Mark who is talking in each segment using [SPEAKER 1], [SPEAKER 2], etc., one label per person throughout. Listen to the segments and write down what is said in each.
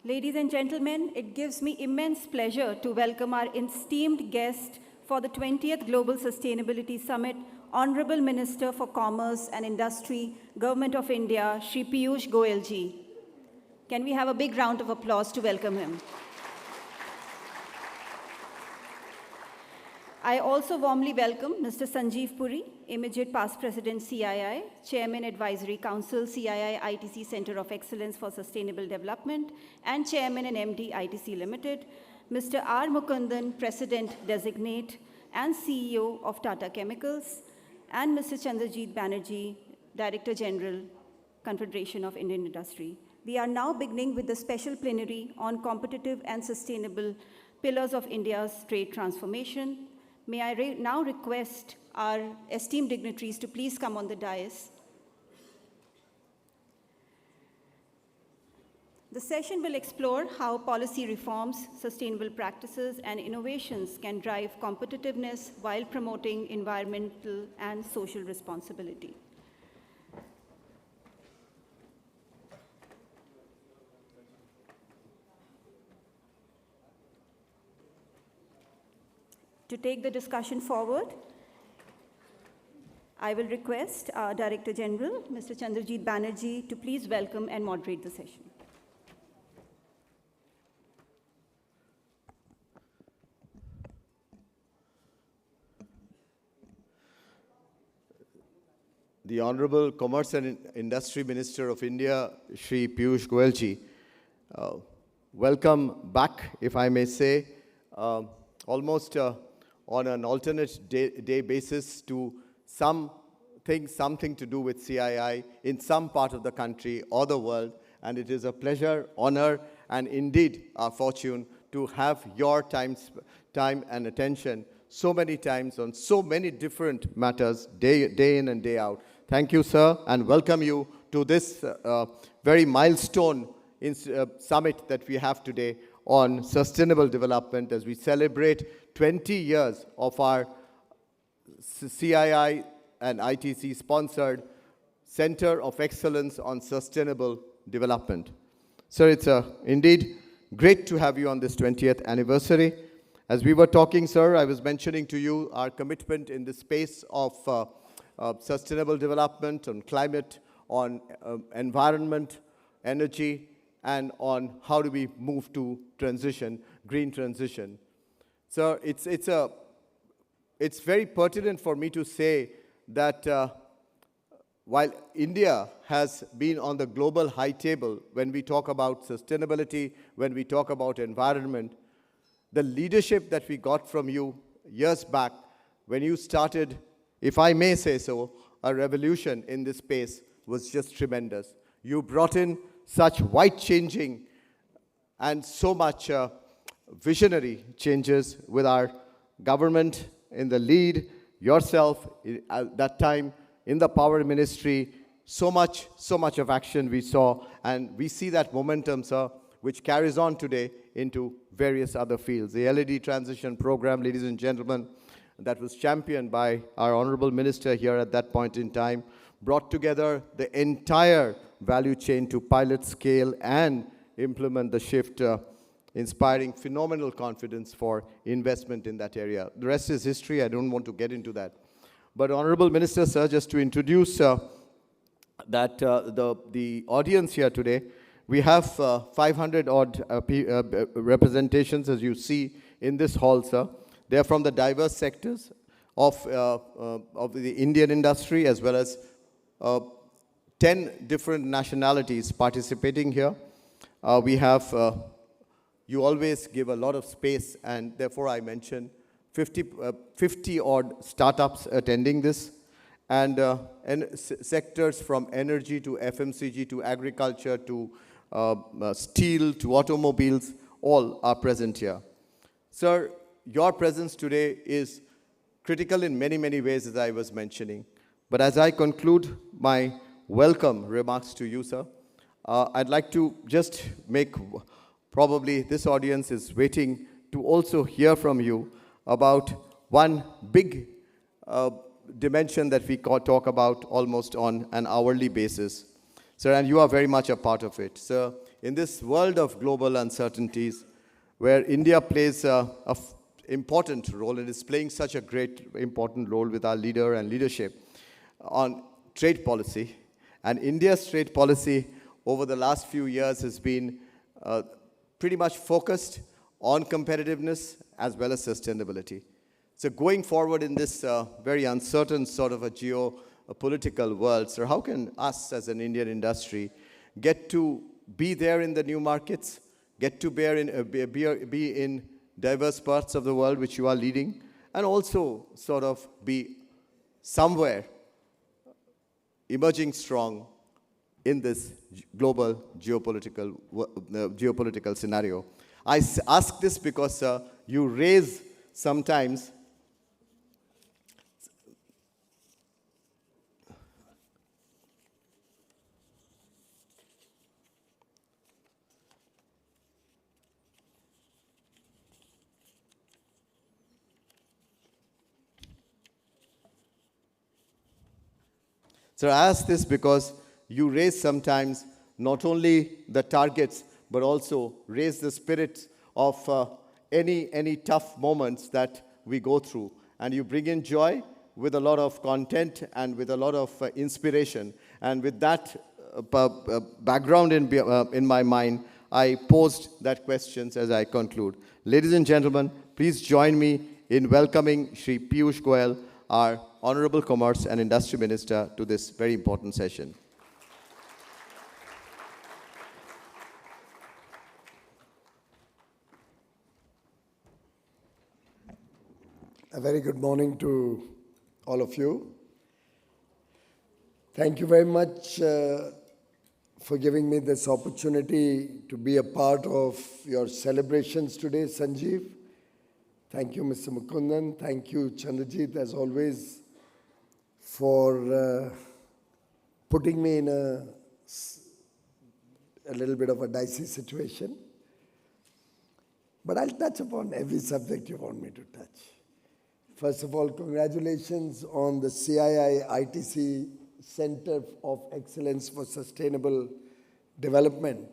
[SPEAKER 1] Ladies and gentlemen, it gives me immense pleasure to welcome our esteemed guest for the 20th Global Sustainability Summit, Honorable Minister for Commerce and Industry, Government of India, Shri Piyush Goyal ji. Can we have a big round of applause to welcome him? I also warmly welcome Mr. Sanjeev Puri, immediate past President CII, Chairman Advisory Council, CII-ITC Center of Excellence for Sustainable Development, and Chairman and MD ITC Limited, Mr. R. Mukundan, President Designate and CEO of Tata Chemicals, and Mr. Chandrajit Banerjee, Director General, Confederation of Indian Industry. We are now beginning with the special plenary on competitive and sustainable pillars of India's trade transformation. May I now request our esteemed dignitaries to please come on the dais. The session will explore how policy reforms, sustainable practices, and innovations can drive competitiveness while promoting environmental and social responsibility. To take the discussion forward, I will request our Director General, Mr. Chandrajit Banerjee, to please welcome and moderate the session.
[SPEAKER 2] The Honorable Commerce and Industry Minister of India, Shri Piyush Goyal ji, welcome back, if I may say, almost on an alternate day basis to something to do with CII in some part of the country or the world. And it is a pleasure, honor, and indeed our fortune to have your time and attention so many times on so many different matters, day in and day out. Thank you, sir, and welcome you to this very milestone summit that we have today on sustainable development as we celebrate 20 years of our CII and ITC sponsored Center of Excellence on Sustainable Development. Sir, it's indeed great to have you on this 20th anniversary. As we were talking, sir, I was mentioning to you our commitment in the space of sustainable development, on climate, on environment, energy, and on how do we move to transition, green transition. So it's very pertinent for me to say that while India has been on the global high table when we talk about sustainability, when we talk about environment, the leadership that we got from you years back when you started, if I may say so, a revolution in this space was just tremendous. You brought in such wide-changing and so much visionary changes with our government in the lead, yourself at that time in the power ministry, so much of action we saw, and we see that momentum, sir, which carries on today into various other fields. The LED transition program, ladies and gentlemen, that was championed by our honorable minister here at that point in time, brought together the entire value chain to pilot scale and implement the shift, inspiring phenomenal confidence for investment in that area. The rest is history. I don't want to get into that. But Honorable Minister, sir, just to introduce the audience here today, we have 500 odd representations, as you see in this hall, sir. They are from the diverse sectors of the Indian industry, as well as 10 different nationalities participating here. We have, you always give a lot of space, and therefore I mention 50 odd startups attending this, and sectors from energy to FMCG to agriculture to steel to automobiles, all are present here. Sir, your presence today is critical in many, many ways, as I was mentioning. But as I conclude my welcome remarks to you, sir, I'd like to just make, probably this audience is waiting to also hear from you about one big dimension that we talk about almost on an hourly basis. Sir, and you are very much a part of it. Sir, in this world of global uncertainties, where India plays important role and is playing such a great, important role with our leader and leadership on trade policy. And India's trade policy over the last few years has been pretty much focused on competitiveness as well as sustainability. So going forward in this very uncertain sort of a geopolitical world, sir, how can us as an Indian industry get to be there in the new markets, get to be in diverse parts of the world which you are leading, and also sort of be somewhere emerging strong in this global geopolitical scenario? I ask this because you raise sometimes So I ask this because you raise sometimes not only the targets, but also raise the spirit of any tough moments that we go through. And you bring in joy with a lot of content and with a lot of inspiration. And with that background in my mind, I posed that questions as I conclude. Ladies and gentlemen, please join me in welcoming Shri Piyush Goyal, our Honorable Commerce and Industry Minister, to this very important session.
[SPEAKER 3] A very good morning to all of you. Thank you very much for giving me this opportunity to be a part of your celebrations today, Sanjeev. Thank you, Mr. Mukundan. Thank you, Chandrajit, as always, for putting me in a little bit of a dicey situation. But I'll touch upon every subject you want me to touch. First of all, congratulations on the CII-ITC Center of Excellence for Sustainable Development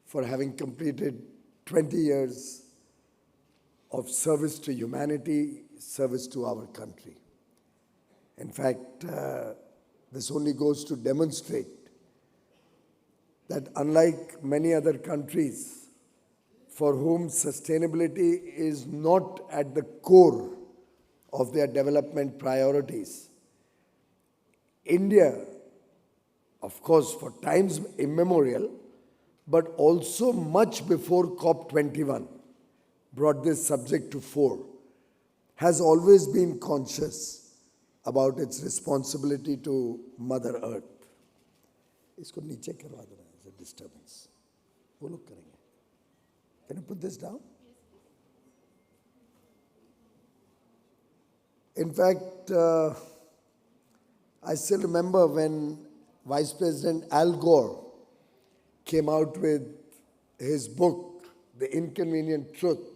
[SPEAKER 3] for having completed 20 years of service to humanity, service to our country. In fact, this only goes to demonstrate that unlike many other countries for whom sustainability is not at the core of their development priorities, India, of course, for times immemorial, but also much before COP21 brought this subject to fore, has always been conscious about its responsibility to Mother Earth. इसको नीचे करवा देना as a disturbance. वो लोग करेंगे. Can you put this down? In fact, I still remember when Vice President Al Gore came out with his book, The Inconvenient Truth,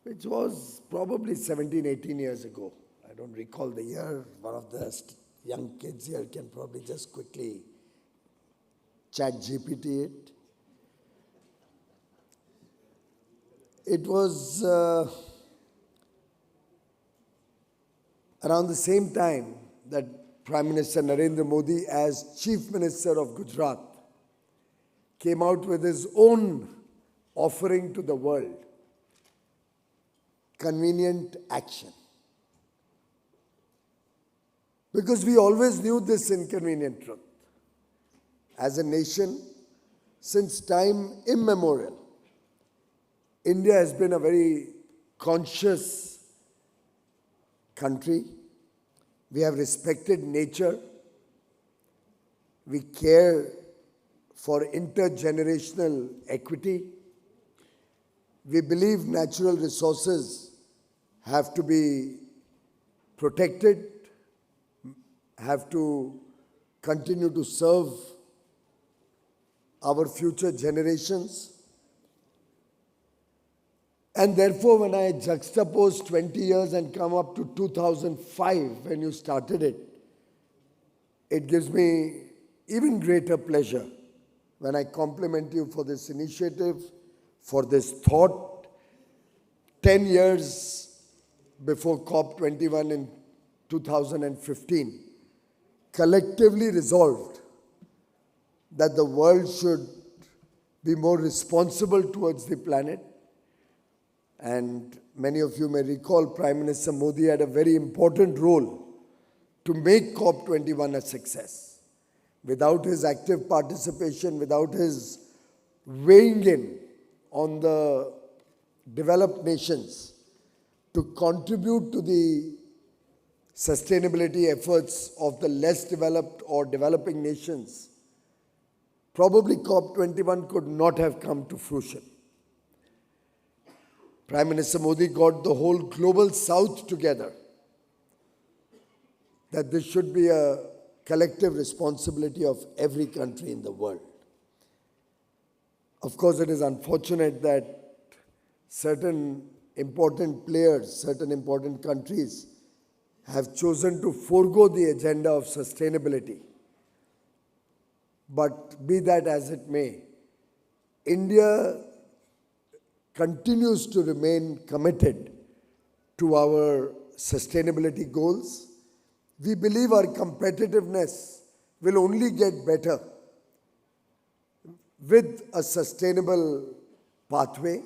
[SPEAKER 3] which was probably 17, 18 years ago. I don't recall the year. One of the young kids here can probably just quickly chat GPT it. It was around the same time that Prime Minister Narendra Modi, as Chief Minister of Gujarat, came out with his own offering to the world, Convenient Action. Because we always knew this inconvenient truth. As a nation, since time immemorial, India has been a very conscious country. We have respected nature. We care for intergenerational equity. We believe natural resources have to be protected, have to continue to serve our future generations. And therefore, when I juxtapose 20 years and come up to 2005, when you started it, it gives me even greater pleasure when I compliment you for this initiative, for this thought. 10 years before COP21 in 2015, collectively resolved that the world should be more responsible towards the planet. And many of you may recall Prime Minister Modi had a very important role to make COP21 a success. Without his active participation, without his weighing in on the developed nations to contribute to the sustainability efforts of the less developed or developing nations, probably COP21 could not have come to fruition. Prime Minister Modi got the whole global south together, that this should be a collective responsibility of every country in the world. Of course, it is unfortunate that certain important players, certain important countries have chosen to forego the agenda of sustainability. But be that as it may, India continues to remain committed to our sustainability goals. We believe our competitiveness will only get better with a sustainable pathway.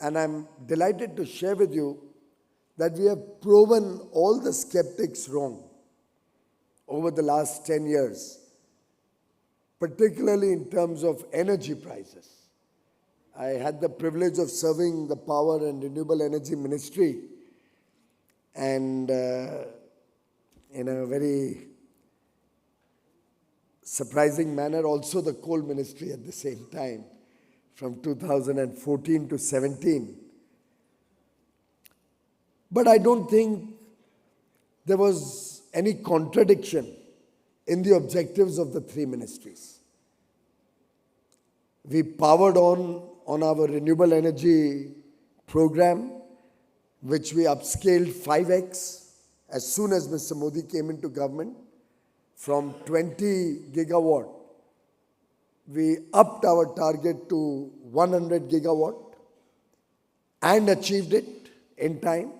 [SPEAKER 3] And I'm delighted to share with you that we have proven all the skeptics wrong over the last 10 years, particularly in terms of energy prices. I had the privilege of serving the Power and Renewable Energy Ministry, and in a very surprising manner also the Coal Ministry at the same time, from 2014 to 17. But I don't think there was any contradiction in the objectives of the three ministries. We powered on our renewable energy program, which we upscaled 5x as soon as Mr. Modi came into government. From 20 gigawatt, we upped our target to 100 gigawatt and achieved it in time.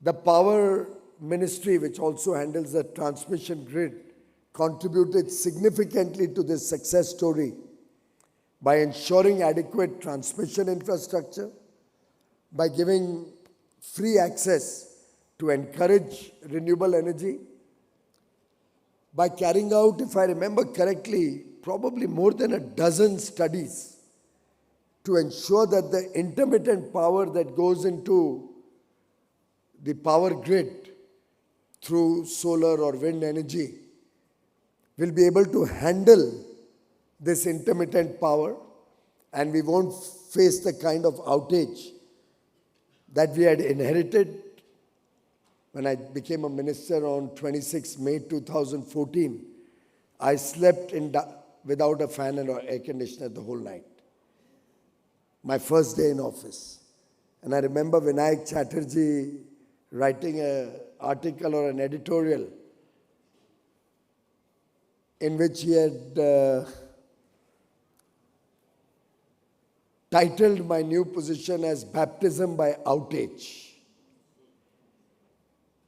[SPEAKER 3] The Power Ministry, which also handles the transmission grid, contributed significantly to this success story by ensuring adequate transmission infrastructure, by giving free access to encourage renewable energy, by carrying out, if I remember correctly, probably more than a dozen studies to ensure that the intermittent power that goes into the power grid through solar or wind energy will be able to handle this intermittent power, and we won't face the kind of outage that we had inherited when I became a minister on 26 May 2014. I slept without a fan or air conditioner the whole night. My first day in office. And I remember Vinayak Chatterjee writing an article or an editorial in which he had titled my new position as Baptism by Outage.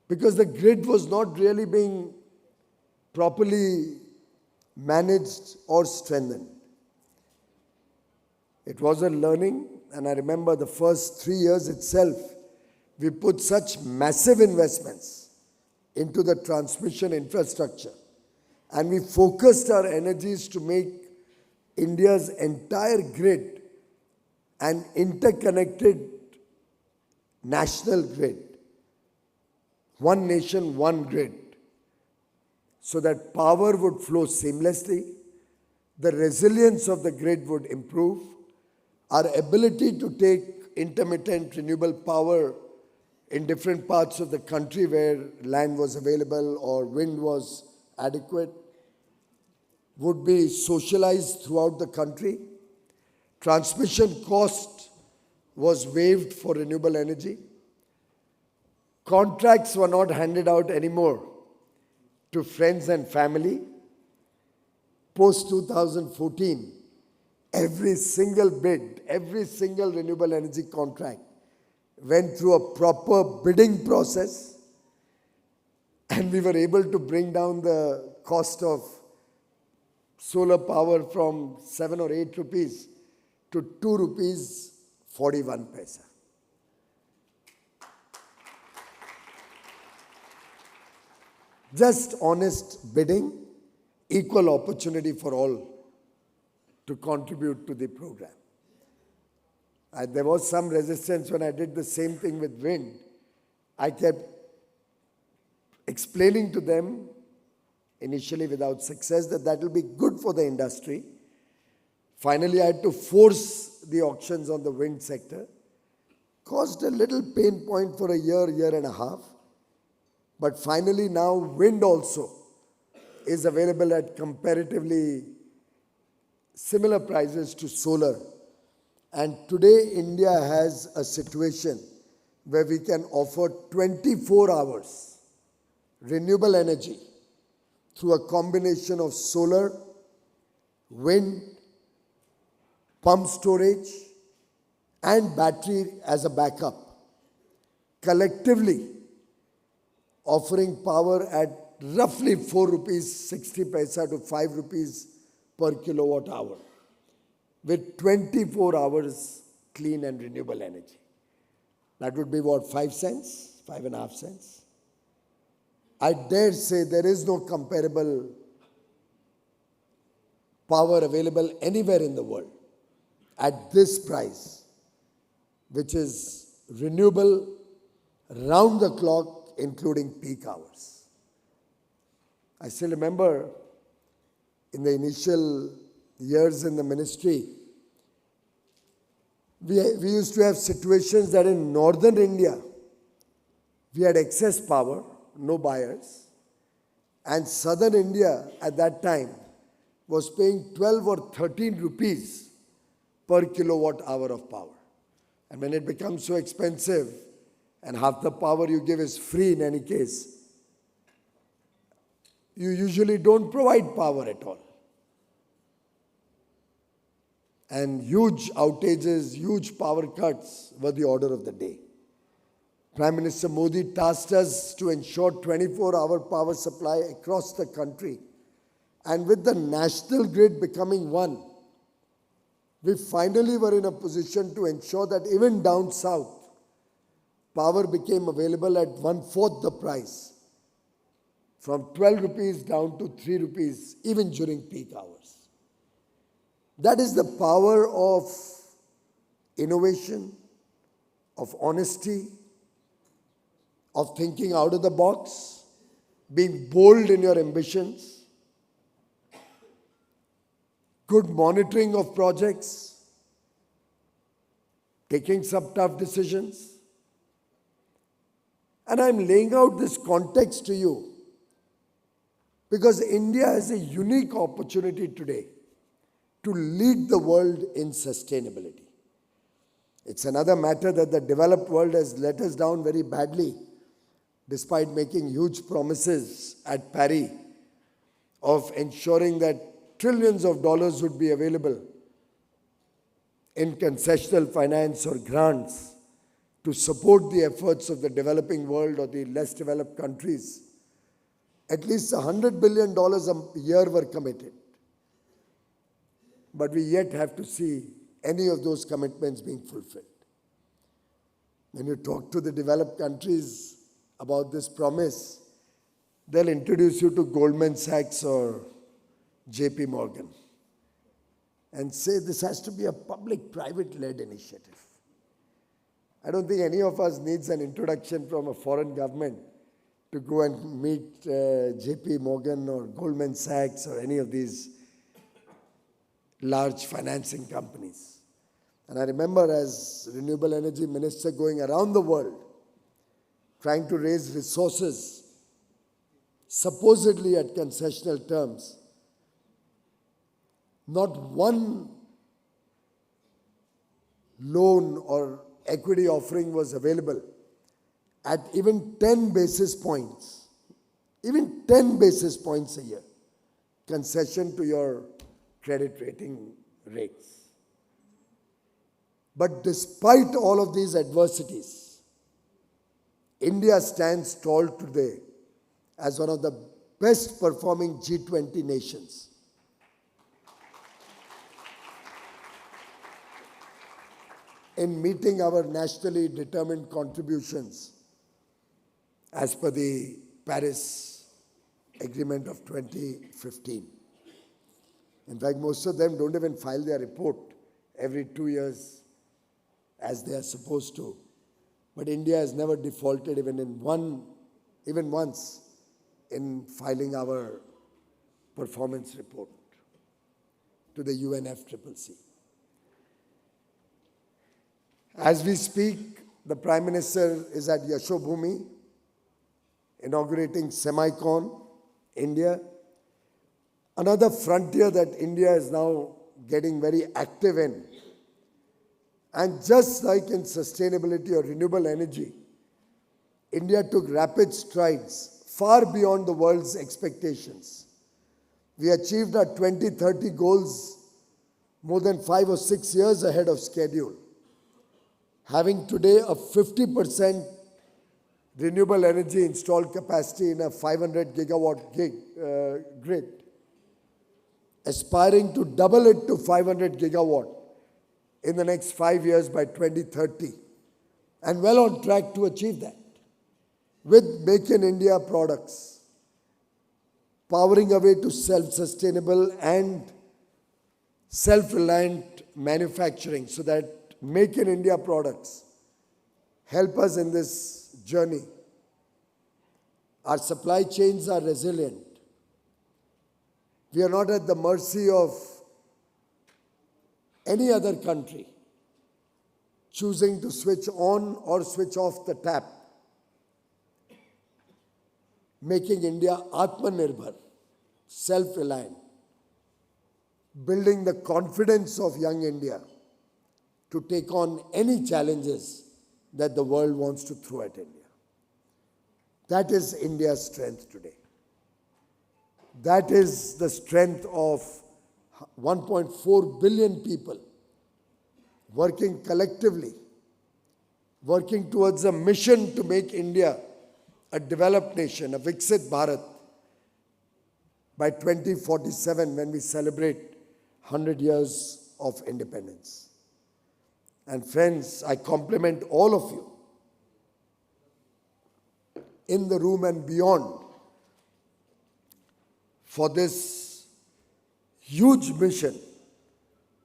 [SPEAKER 3] Because the grid was not really being properly managed or strengthened. It was a learning, and I remember the first 3 years itself, we put such massive investments into the transmission infrastructure, and we focused our energies to make India's entire grid an interconnected national grid. One nation, one grid, so that power would flow seamlessly, the resilience of the grid would improve, our ability to take intermittent renewable power in different parts of the country where land was available or wind was adequate would be socialized throughout the country. Transmission cost was waived for renewable energy. Contracts were not handed out anymore to friends and family. Post 2014, every single bid, every single renewable energy contract went through a proper bidding process, and we were able to bring down the cost of solar power from 7 or 8 rupees to 2 rupees 41 paisa. Just honest bidding, equal opportunity for all to contribute to the program. There was some resistance when I did the same thing with wind. I kept explaining to them, initially without success, that will be good for the industry. Finally, I had to force the auctions on the wind sector. Caused a little pain point for a year and a half. But finally now wind also is available at comparatively similar prices to solar. And today India has a situation where we can offer 24 hours renewable energy through a combination of solar, wind, pump storage, and battery as a backup, collectively offering power at roughly 4 rupees 60 paisa to 5 rupees per kilowatt hour, with 24 hours clean and renewable energy. That would be what, 5 cents, 5.5 cents? I dare say there is no comparable power available anywhere in the world at this price, which is renewable round the clock, including peak hours. I still remember in the initial years in the ministry, we used to have situations that in northern India, we had excess power, no buyers, and southern India at that time was paying 12 or 13 rupees per kilowatt hour of power. And when it becomes so expensive, and half the power you give is free in any case, you usually don't provide power at all. And huge outages, huge power cuts were the order of the day. Prime Minister Modi tasked us to ensure 24-hour power supply across the country. And with the national grid becoming one, we finally were in a position to ensure that even down south, power became available at 1/4 the price, from 12 rupees down to 3 rupees, even during peak hours. That is the power of innovation, of honesty, of thinking out of the box, being bold in your ambitions, good monitoring of projects, taking some tough decisions. And I'm laying out this context to you because India has a unique opportunity today to lead the world in sustainability. It's another matter that the developed world has let us down very badly, despite making huge promises at Paris of ensuring that trillions of dollars would be available in concessional finance or grants to support the efforts of the developing world or the less developed countries. At least $100 billion a year were committed. But we yet have to see any of those commitments being fulfilled. When you talk to the developed countries about this promise, they'll introduce you to Goldman Sachs or JP Morgan and say this has to be a public-private-led initiative. I don't think any of us needs an introduction from a foreign government to go and meet JP Morgan or Goldman Sachs or any of these large financing companies. And I remember as renewable energy minister going around the world, trying to raise resources, supposedly at concessional terms. Not one loan or equity offering was available at even 10 basis points even 10 basis points a year, concession to your credit rating rates. But despite all of these adversities, India stands tall today as one of the best performing G20 nations. In meeting our nationally determined contributions as per the Paris Agreement of 2015. In fact, most of them don't even file their report every 2 years as they are supposed to. But India has never defaulted even once in filing our performance report to the UNFCCC. As we speak, the Prime Minister is at Yashobhumi, inaugurating Semicon, India. Another frontier that India is now getting very active in. And just like in sustainability or renewable energy, India took rapid strides far beyond the world's expectations. We achieved our 2030 goals more than 5 or 6 years ahead of schedule, having today a 50% renewable energy installed capacity in a 500 gigawatt grid, aspiring to double it to 500 gigawatt in the next 5 years by 2030, and well on track to achieve that. With Make in India products, powering away to self-sustainable and self-reliant manufacturing so that Make in India products help us in this journey. Our supply chains are resilient. We are not at the mercy of any other country choosing to switch on or switch off the tap, making India Atmanirbhar, self-reliant, building the confidence of young India to take on any challenges that the world wants to throw at India. That is India's strength today. That is the strength of 1.4 billion people working collectively, working towards a mission to make India a developed nation, a Viksit Bharat, by 2047 when we celebrate 100 years of independence. And friends, I compliment all of you in the room and beyond for this huge mission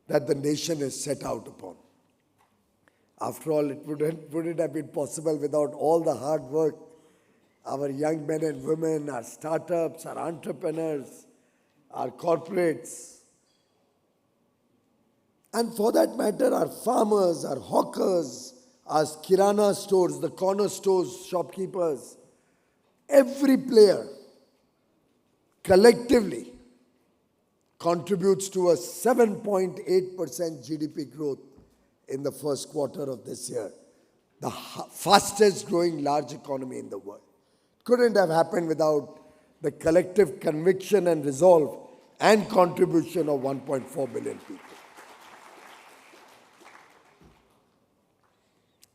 [SPEAKER 3] that the nation is set out upon. After all, it wouldn't have been possible without all the hard work our young men and women, our startups, our entrepreneurs, our corporates, and for that matter, our farmers, our hawkers, our kirana stores, the corner stores, shopkeepers, every player collectively contributes to a 7.8% GDP growth in the first quarter of this year, the fastest growing large economy in the world. Couldn't have happened without the collective conviction and resolve and contribution of 1.4 billion people.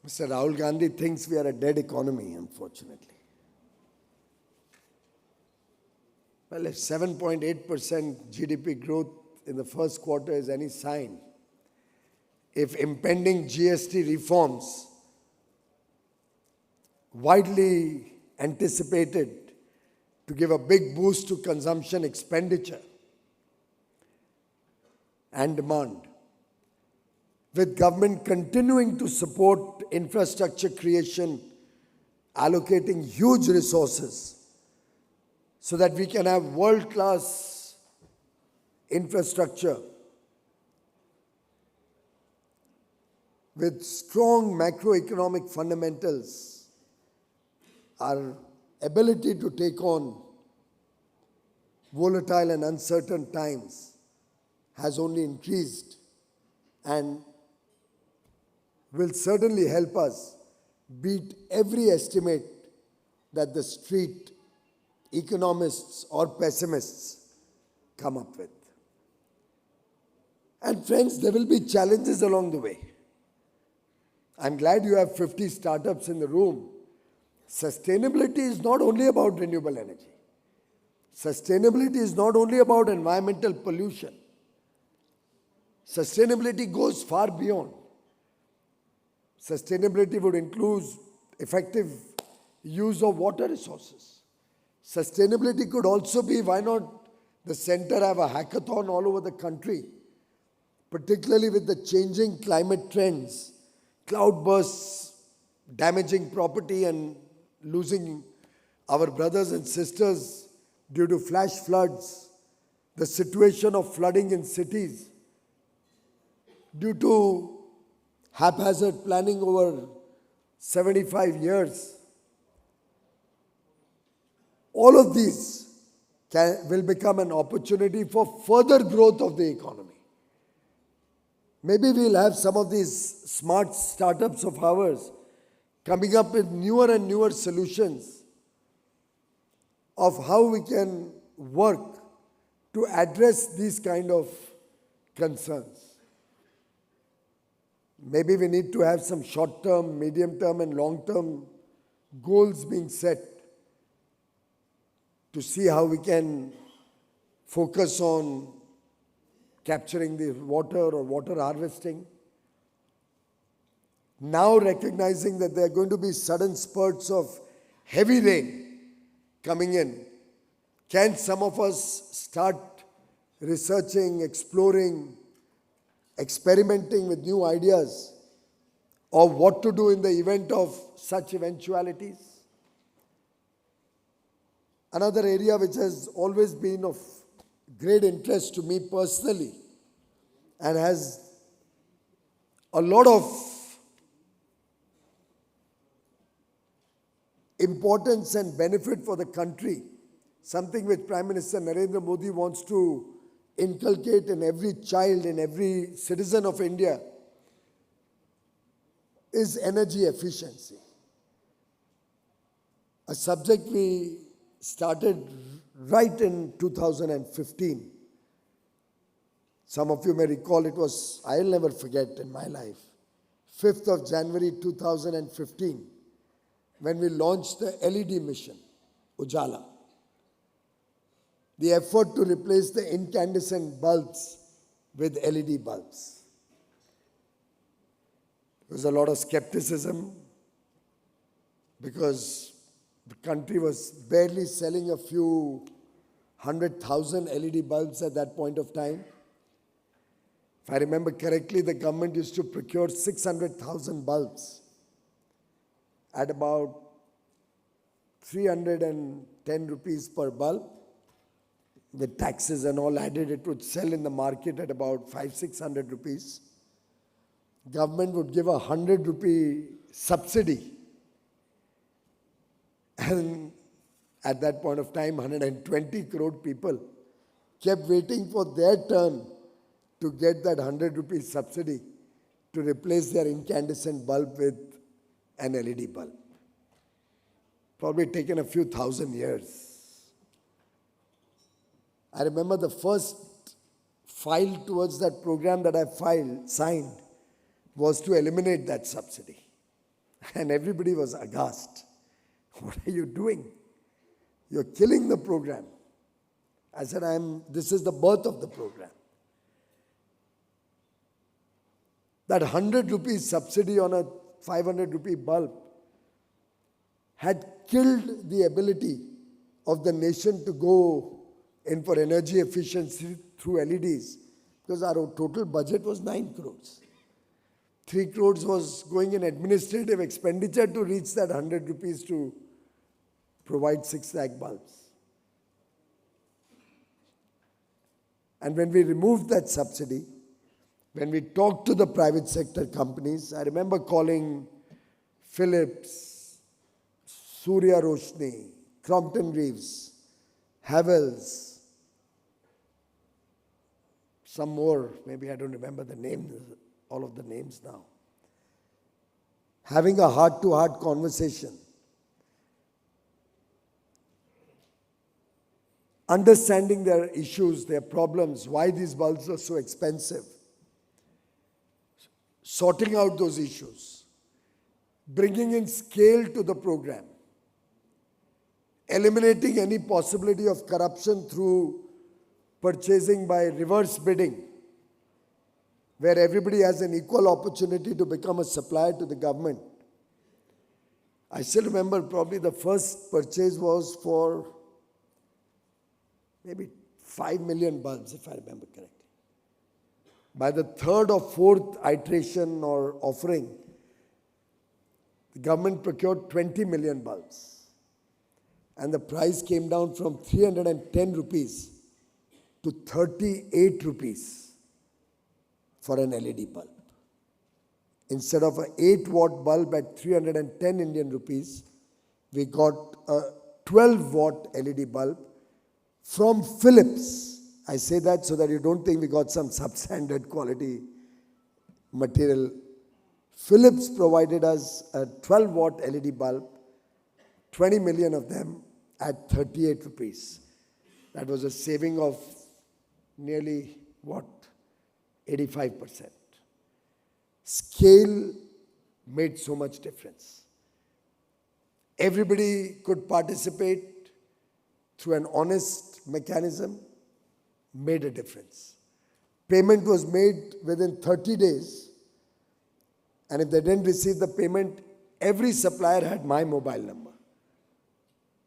[SPEAKER 3] Mr. Rahul Gandhi thinks we are a dead economy, unfortunately. Well, if 7.8% GDP growth in the first quarter is any sign, if impending GST reforms, widely anticipated to give a big boost to consumption expenditure and demand, with government continuing to support infrastructure creation, allocating huge resources so that we can have world-class infrastructure with strong macroeconomic fundamentals, our ability to take on volatile and uncertain times has only increased and will certainly help us beat every estimate that the street economists or pessimists come up with. And friends, there will be challenges along the way. I'm glad you have 50 startups in the room. Sustainability is not only about renewable energy. Sustainability is not only about environmental pollution. Sustainability goes far beyond. Sustainability would include effective use of water resources. Sustainability could also be, why not the center have a hackathon all over the country, particularly with the changing climate trends, cloudbursts damaging property and losing our brothers and sisters due to flash floods, the situation of flooding in cities due to haphazard planning over 75 years. All of these will become an opportunity for further growth of the economy. Maybe we'll have some of these smart startups of ours coming up with newer and newer solutions of how we can work to address these kind of concerns. Maybe we need to have some short-term, medium-term and long-term goals being set to see how we can focus on capturing the water or water harvesting. Now recognizing that there are going to be sudden spurts of heavy rain coming in, can some of us start researching, exploring, experimenting with new ideas of what to do in the event of such eventualities? Another area which has always been of great interest to me personally and has a lot of importance and benefit for the country, something which Prime Minister Narendra Modi wants to inculcate in every child, in every citizen of India, is energy efficiency. A subject we started right in 2015. Some of you may recall it was, I'll never forget in my life, 5th of January 2015, when we launched the LED mission, Ujala. The effort to replace the incandescent bulbs with LED bulbs. There was a lot of skepticism because the country was barely selling a few 100,000 LED bulbs at that point of time. If I remember correctly, the government used to procure 600,000 bulbs at about 310 rupees per bulb. With taxes and all added, it would sell in the market at about 500-600 rupees. Government would give a 100 rupee subsidy. And at that point of time, 120 crore people kept waiting for their turn to get that 100 rupee subsidy to replace their incandescent bulb with an LED bulb. Probably taken a few thousand years. I remember the first file towards that program that I signed was to eliminate that subsidy. And everybody was aghast. What are you doing? You're killing the program. I said, this is the birth of the program. That 100 rupees subsidy on a 500 rupee bulb had killed the ability of the nation to go in for energy efficiency through LEDs, because our total budget was 9 crores. 3 crores was going in administrative expenditure to reach that 100 rupees to provide 6 lakh bulbs. And when we removed that subsidy, when we talked to the private sector companies, I remember calling Philips, Surya Roshni, Crompton Reeves, Havells, some more, maybe I don't remember the names, all of the names now. Having a heart-to-heart conversation. understanding their issues, their problems, why these bulbs are so expensive, sorting out those issues, bringing in scale to the program, eliminating any possibility of corruption through purchasing by reverse bidding, where everybody has an equal opportunity to become a supplier to the government. I still remember probably the first purchase was for maybe 5 million bulbs, if I remember correctly. By the third or fourth iteration or offering, the government procured 20 million bulbs. And the price came down from 310 rupees to 38 rupees for an LED bulb. Instead of an 8-watt bulb at 310 Indian rupees, we got a 12-watt LED bulb from Philips. I say that so that you don't think we got some substandard quality material. Philips provided us a 12-watt LED bulb, 20 million of them at 38 rupees. That was a saving of nearly, 85%. Scale made so much difference. Everybody could participate through an honest mechanism, made a difference. Payment was made within 30 days, and if they didn't receive the payment, every supplier had my mobile number.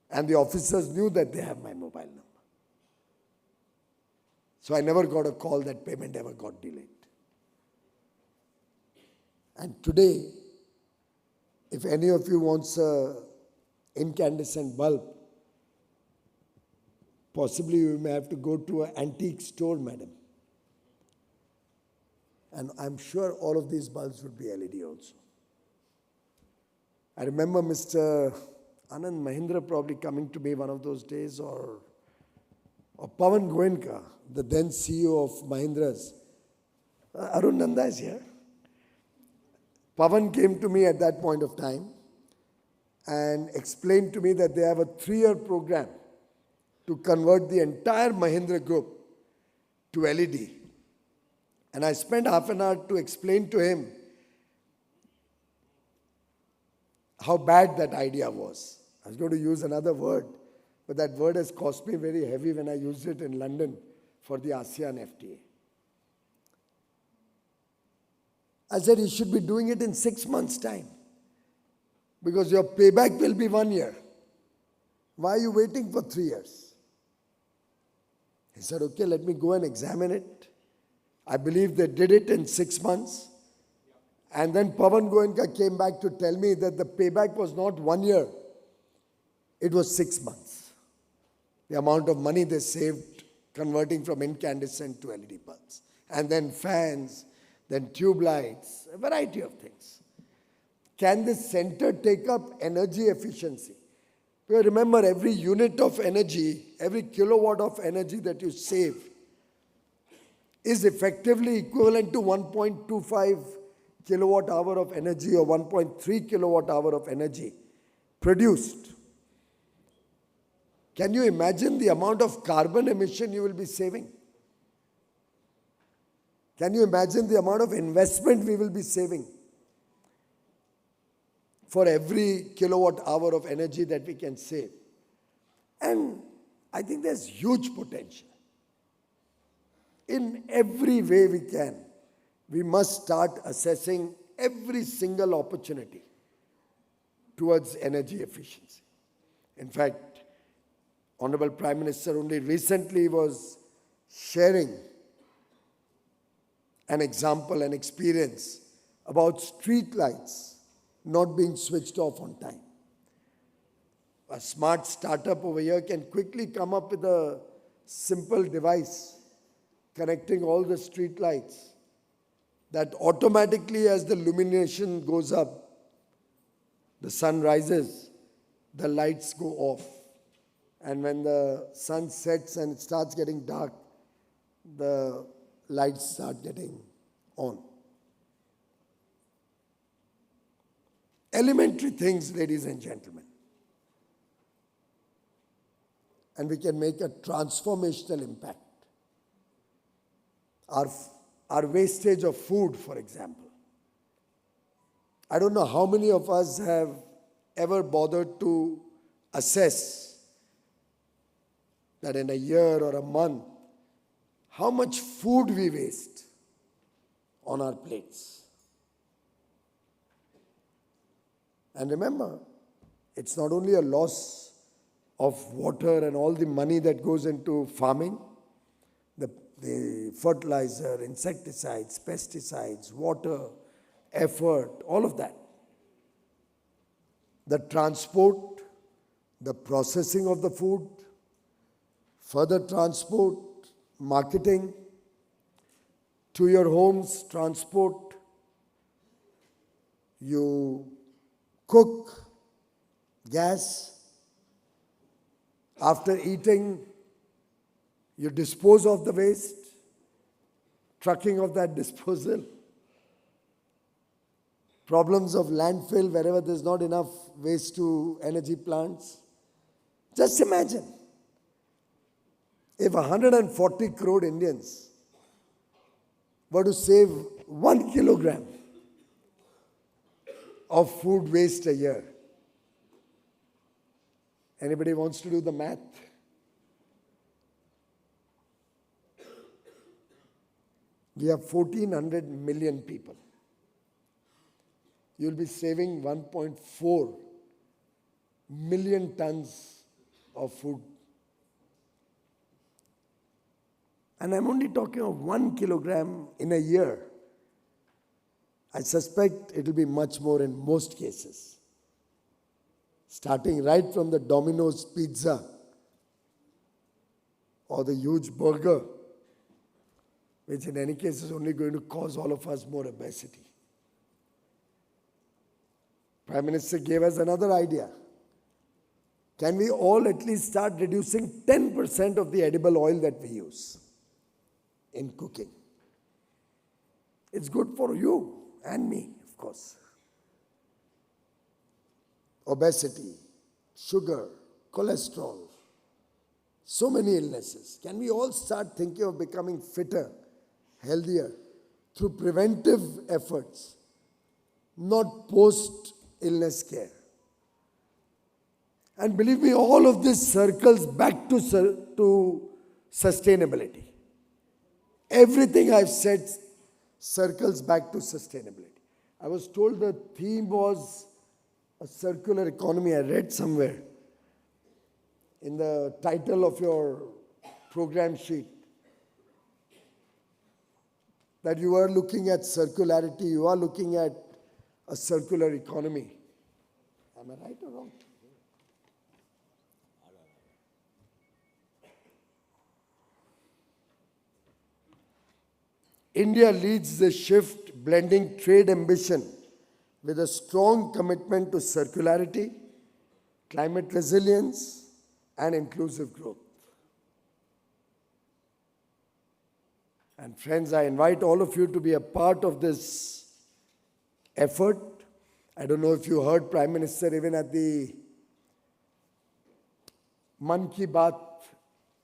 [SPEAKER 3] And the officers knew that they have my mobile number. So I never got a call that payment ever got delayed. And today, if any of you wants a incandescent bulb, possibly you may have to go to an antique store, madam. And I'm sure all of these bulbs would be LED also. I remember Mr. Anand Mahindra probably coming to me one of those days, or Pawan Goenka, the then CEO of Mahindra's. Arun Nanda is here. Pawan came to me at that point of time and explained to me that they have a 3-year program to convert the entire Mahindra group to LED. And I spent half an hour to explain to him how bad that idea was. I was going to use another word, but that word has cost me very heavy when I used it in London for the ASEAN FTA. I said, you should be doing it in 6 months' time, because your payback will be 1 year. Why are you waiting for 3 years? He said, okay, let me go and examine it. I believe they did it in 6 months. And then Pawan Goenka came back to tell me that the payback was not 1 year, it was 6 months. The amount of money they saved converting from incandescent to LED bulbs. And then fans, then tube lights, a variety of things. Can this center take up energy efficiency? Because remember, every unit of energy, every kilowatt of energy that you save is effectively equivalent to 1.25 kilowatt hour of energy or 1.3 kilowatt hour of energy produced. Can you imagine the amount of carbon emission you will be saving? Can you imagine the amount of investment we will be saving for every kilowatt hour of energy that we can save? And I think there's huge potential. In every way we can, we must start assessing every single opportunity towards energy efficiency. In fact, Honorable Prime Minister only recently was sharing an example, an experience about street lights not being switched off on time. A smart startup over here can quickly come up with a simple device connecting all the street lights that automatically, as the illumination goes up, the sun rises, the lights go off. And when the sun sets and it starts getting dark, the lights start getting on. Elementary things, ladies and gentlemen. and we can make a transformational impact. Our wastage of food, for example. I don't know how many of us have ever bothered to assess that in a year or a month, how much food we waste on our plates. And remember, it's not only a loss of water and all the money that goes into farming, the fertilizer, insecticides, pesticides, water, effort, all of that. The transport, the processing of the food, further transport, marketing, to your homes, transport, you cook, gas, after eating, you dispose of the waste, trucking of that disposal, problems of landfill wherever there's not enough waste to energy plants. Just imagine if 140 crore Indians were to save 1 kilogram of food waste a year. Anybody wants to do the math? We have 1,400 million people. You'll be saving 1.4 million tons of food. And I'm only talking of 1 kilogram in a year. I suspect it will be much more in most cases. Starting right from the Domino's pizza or the huge burger, which in any case is only going to cause all of us more obesity. Prime Minister gave us another idea. Can we all at least start reducing 10% of the edible oil that we use in cooking? It's good for you and me, of course. Obesity, sugar, cholesterol, so many illnesses. Can we all start thinking of becoming fitter, healthier, through preventive efforts, not post-illness care? And believe me, all of this circles back to sustainability. Everything I've said circles back to sustainability. I was told the theme was a circular economy. I read somewhere in the title of your program sheet that you are looking at circularity, you are looking at a circular economy. Am I right or wrong? India leads the shift, blending trade ambition with a strong commitment to circularity, climate resilience, and inclusive growth. And friends, I invite all of you to be a part of this effort. I don't know if you heard Prime Minister even at the Man Ki Baat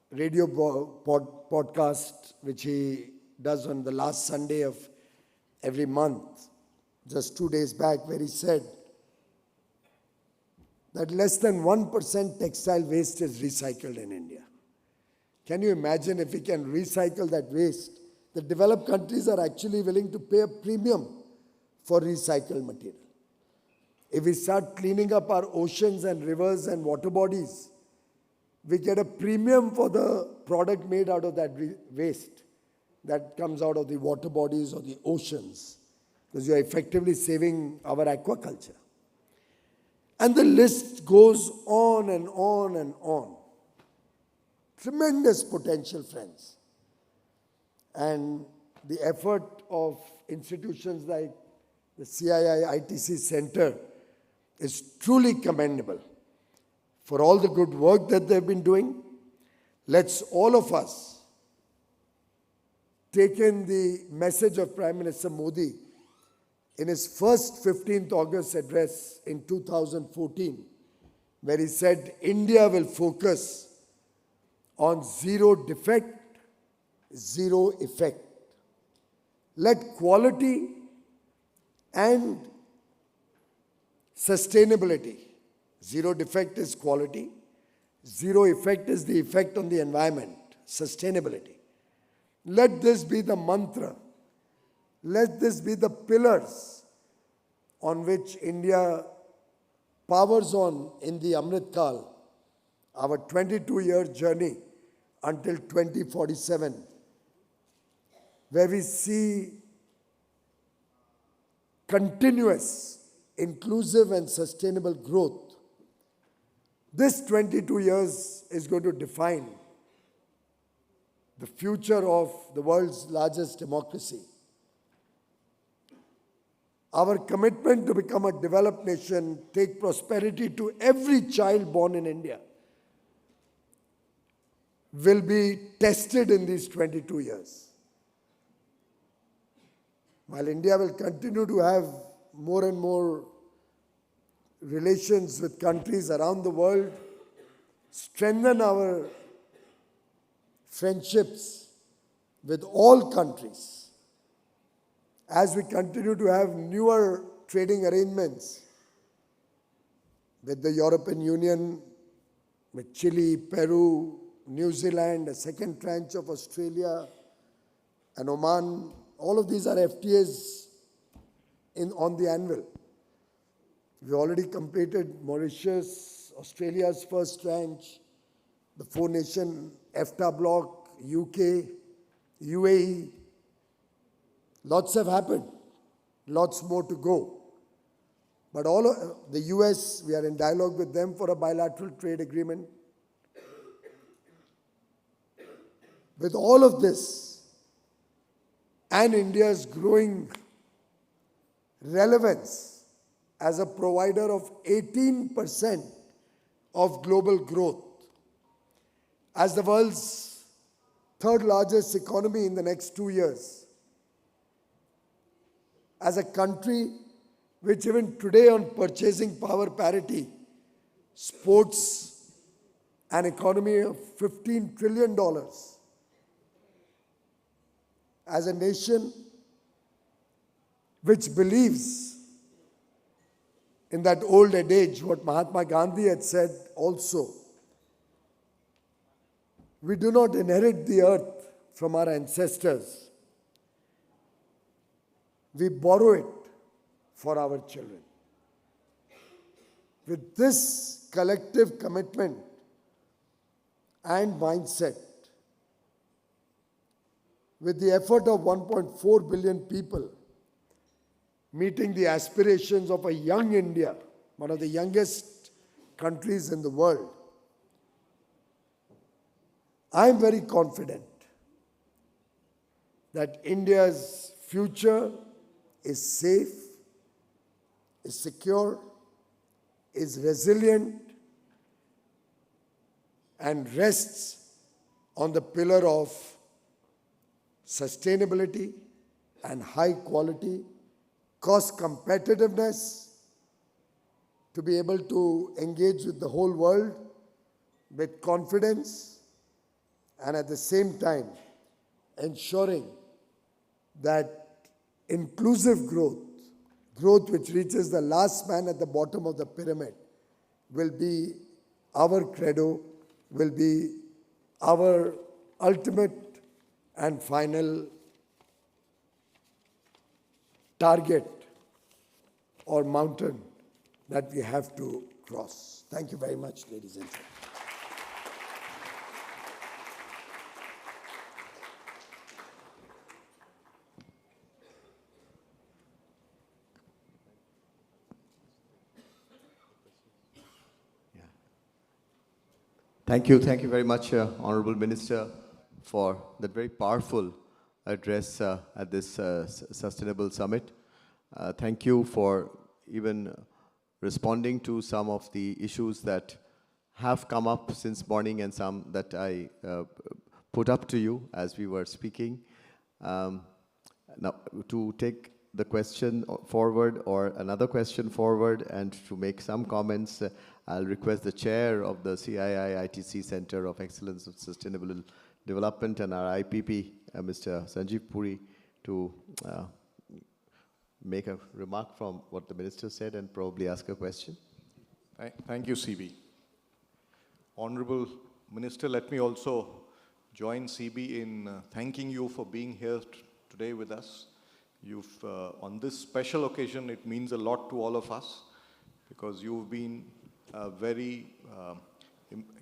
[SPEAKER 3] radio podcast, which he does on the last Sunday of every month, just 2 days back, where he said that less than 1% textile waste is recycled in India. Can you imagine if we can recycle that waste? The developed countries are actually willing to pay a premium for recycled material. If we start cleaning up our oceans and rivers and water bodies, we get a premium for the product made out of that waste that comes out of the water bodies or the oceans, because you are effectively saving our aquaculture. And the list goes on and on and on. Tremendous potential, friends. And the effort of institutions like the CII-ITC Center is truly commendable. For all the good work that they've been doing, let's all of us take in the message of Prime Minister Modi in his first 15th August address in 2014, where he said, India will focus on zero defect, zero effect. Let quality and sustainability, zero defect is quality, zero effect is the effect on the environment, sustainability. Let this be the mantra. Let this be the pillars on which India powers on in the Amrit Kal, our 22-year journey until 2047, where we see continuous, inclusive and sustainable growth. This 22 years is going to define the future of the world's largest democracy. Our commitment to become a developed nation, take prosperity to every child born in India, will be tested in these 22 years. While India will continue to have more and more relations with countries around the world, strengthen our friendships with all countries, as we continue to have newer trading arrangements with the European Union, with Chile, Peru, New Zealand, a second tranche of Australia and Oman. All of these are FTAs on the anvil. We already completed Mauritius, Australia's first tranche, the four-nation EFTA bloc, UK, UAE. Lots have happened, lots more to go. But all of the US, we are in dialogue with them for a bilateral trade agreement. With all of this and India's growing relevance as a provider of 18% of global growth, as the world's third largest economy in the next 2 years, as a country which even today on purchasing power parity sports an economy of $15 trillion, as a nation which believes in that old adage, what Mahatma Gandhi had said also, we do not inherit the earth from our ancestors. We borrow it for our children. With this collective commitment and mindset, with the effort of 1.4 billion people meeting the aspirations of a young India, one of the youngest countries in the world, I am very confident that India's future is safe, is secure, is resilient, and rests on the pillar of sustainability and high quality, cost competitiveness, to be able to engage with the whole world with confidence, and at the same time ensuring that inclusive growth, growth which reaches the last man at the bottom of the pyramid, will be our credo, will be our ultimate and final target or mountain that we have to cross. Thank you very much, ladies and gentlemen.
[SPEAKER 2] Thank you very much, Honorable Minister, for that very powerful address at this Sustainable Summit. Thank you for even responding to some of the issues that have come up since morning and some that I put up to you as we were speaking. Now, to take the question forward or another question forward and to make some comments, I'll request the chair of the CII-ITC Center of Excellence of Sustainable Development and our IPP, Mr. Sanjeev Puri, to make a remark from what the minister said and probably ask a question.
[SPEAKER 4] Thank you, CB. Honorable Minister, let me also join CB in thanking you for being here today with us. You've, on this special occasion, it means a lot to all of us because you've been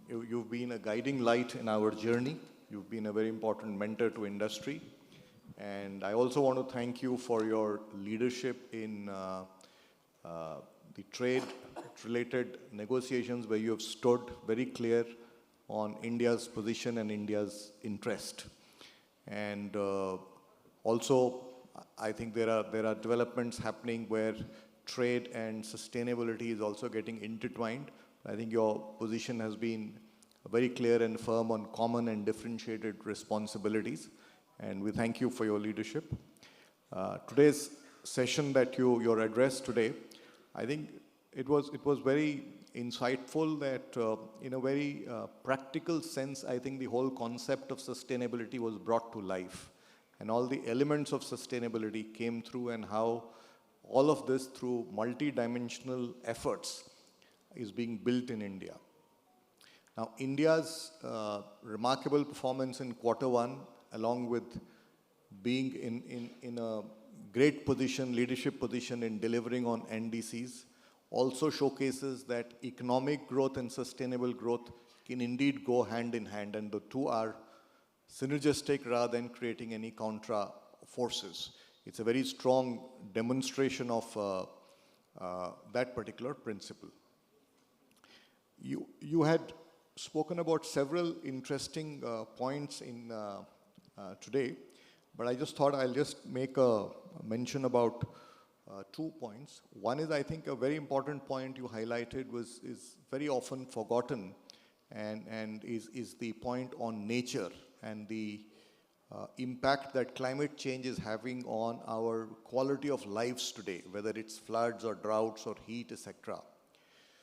[SPEAKER 4] you've been a guiding light in our journey. You've been a very important mentor to industry. And I also want to thank you for your leadership in the trade-related negotiations where you have stood very clear on India's position and India's interest. And also, I think there are developments happening where trade and sustainability is also getting intertwined. I think your position has been very clear and firm on common and differentiated responsibilities. And we thank you for your leadership. Today's session that your address today, I think it was very insightful that in a very practical sense, I think the whole concept of sustainability was brought to life. And all the elements of sustainability came through and how all of this through multi-dimensional efforts is being built in India. Now, India's remarkable performance in Q1, along with being in a great position, leadership position in delivering on NDCs, also showcases that economic growth and sustainable growth can indeed go hand in hand, and the two are synergistic rather than creating any contra forces. It's a very strong demonstration of that particular principle. You had spoken about several interesting points in today, but I just thought I'll just make a mention about 2 points. One is, I think, a very important point you highlighted is very often forgotten and is the point on nature and the impact that climate change is having on our quality of lives today, whether it's floods or droughts or heat, etc.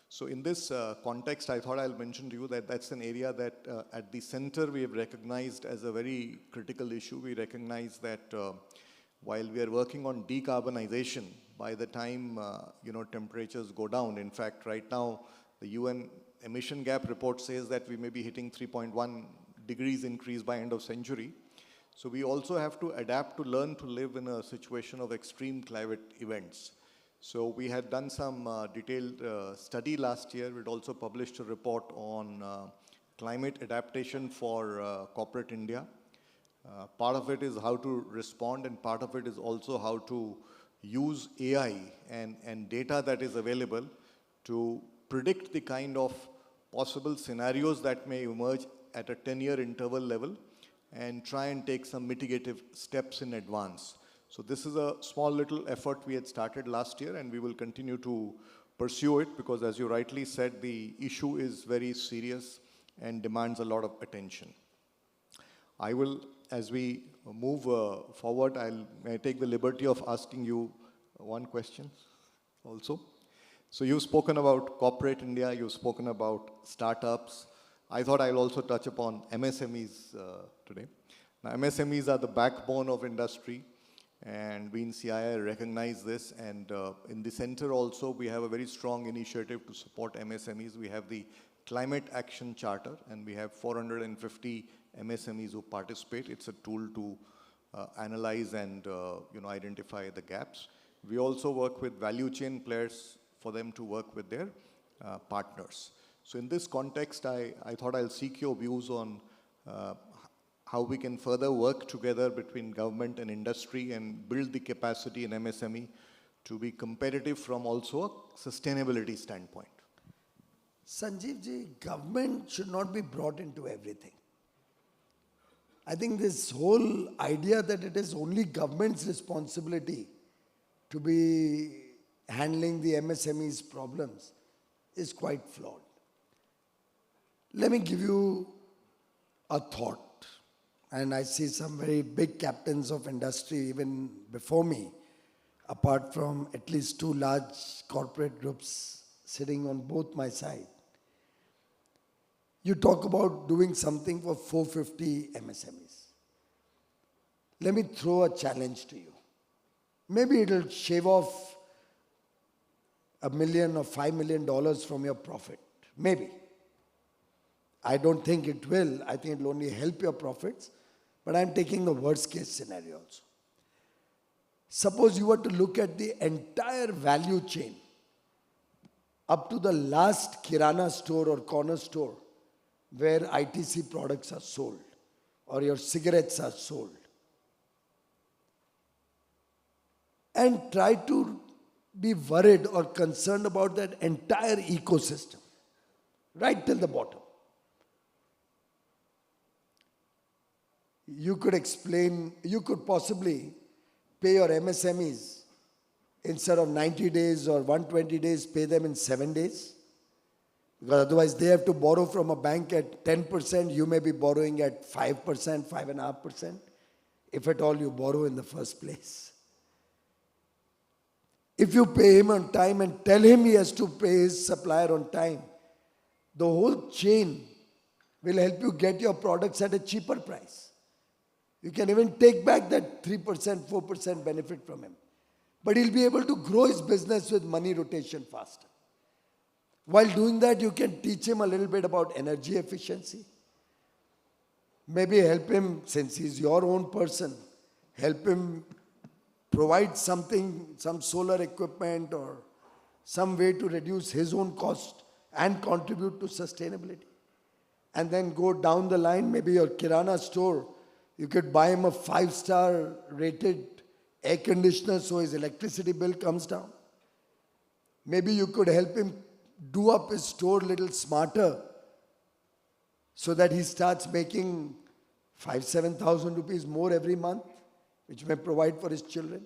[SPEAKER 4] So in this context, I thought I'll mention to you that that's an area that at the center we have recognized as a very critical issue. We recognize that while we are working on decarbonization, by the time temperatures go down, in fact, right now the UN emission gap report says that we may be hitting 3.1 degrees increase by end of century. So we also have to adapt to learn to live in a situation of extreme climate events. So we had done some detailed study last year. We'd also published a report on climate adaptation for corporate India. Part of it is how to respond, and part of it is also how to use AI and data that is available to predict the kind of possible scenarios that may emerge at a 10-year interval level and try and take some mitigative steps in advance. So this is a small little effort we had started last year, and we will continue to pursue it because, as you rightly said, the issue is very serious and demands a lot of attention. I will, as we move forward, may I take the liberty of asking you one question also. So you've spoken about corporate India, you've spoken about startups. I thought I'll also touch upon MSMEs today. Now, MSMEs are the backbone of industry, and we in CII recognize this. And in the center also, we have a very strong initiative to support MSMEs. We have the Climate Action Charter, and we have 450 MSMEs who participate. It's a tool to analyze and identify the gaps. We also work with value chain players for them to work with their partners. So in this context, I thought I'll seek your views on how we can further work together between government and industry and build the capacity in MSME to be competitive from also a sustainability standpoint.
[SPEAKER 3] Sanjeev ji, government should not be brought into everything. I think this whole idea that it is only government's responsibility to be handling the MSME's problems is quite flawed. Let me give you a thought, and I see some very big captains of industry even before me apart from at least 2 large corporate groups sitting on both my side. You talk about doing something for 450 MSMEs. Let me throw a challenge to you. Maybe it'll shave off $1 million or $5 million from your profit. Maybe. I don't think it will. I think it will only help your profits. But I'm taking the worst case scenario also. Suppose you were to look at the entire value chain up to the last Kirana store or corner store where ITC products are sold or your cigarettes are sold. And try to be worried or concerned about that entire ecosystem, right till the bottom. You could explain, you could possibly pay your MSMEs instead of 90 days or 120 days, pay them in 7 days. Because otherwise they have to borrow from a bank at 10%, you may be borrowing at 5%, 5.5%, if at all you borrow in the first place. If you pay him on time and tell him he has to pay his supplier on time, the whole chain will help you get your products at a cheaper price. You can even take back that 3%, 4% benefit from him. But he'll be able to grow his business with money rotation faster. While doing that, you can teach him a little bit about energy efficiency. Maybe help him, since he's your own person, help him provide something, some solar equipment or some way to reduce his own cost and contribute to sustainability. And then go down the line, maybe your Kirana store, you could buy him a 5-star rated air conditioner so his electricity bill comes down. Maybe you could help him do up his store a little smarter so that he starts making 5,000-7,000 rupees more every month, which may provide for his children.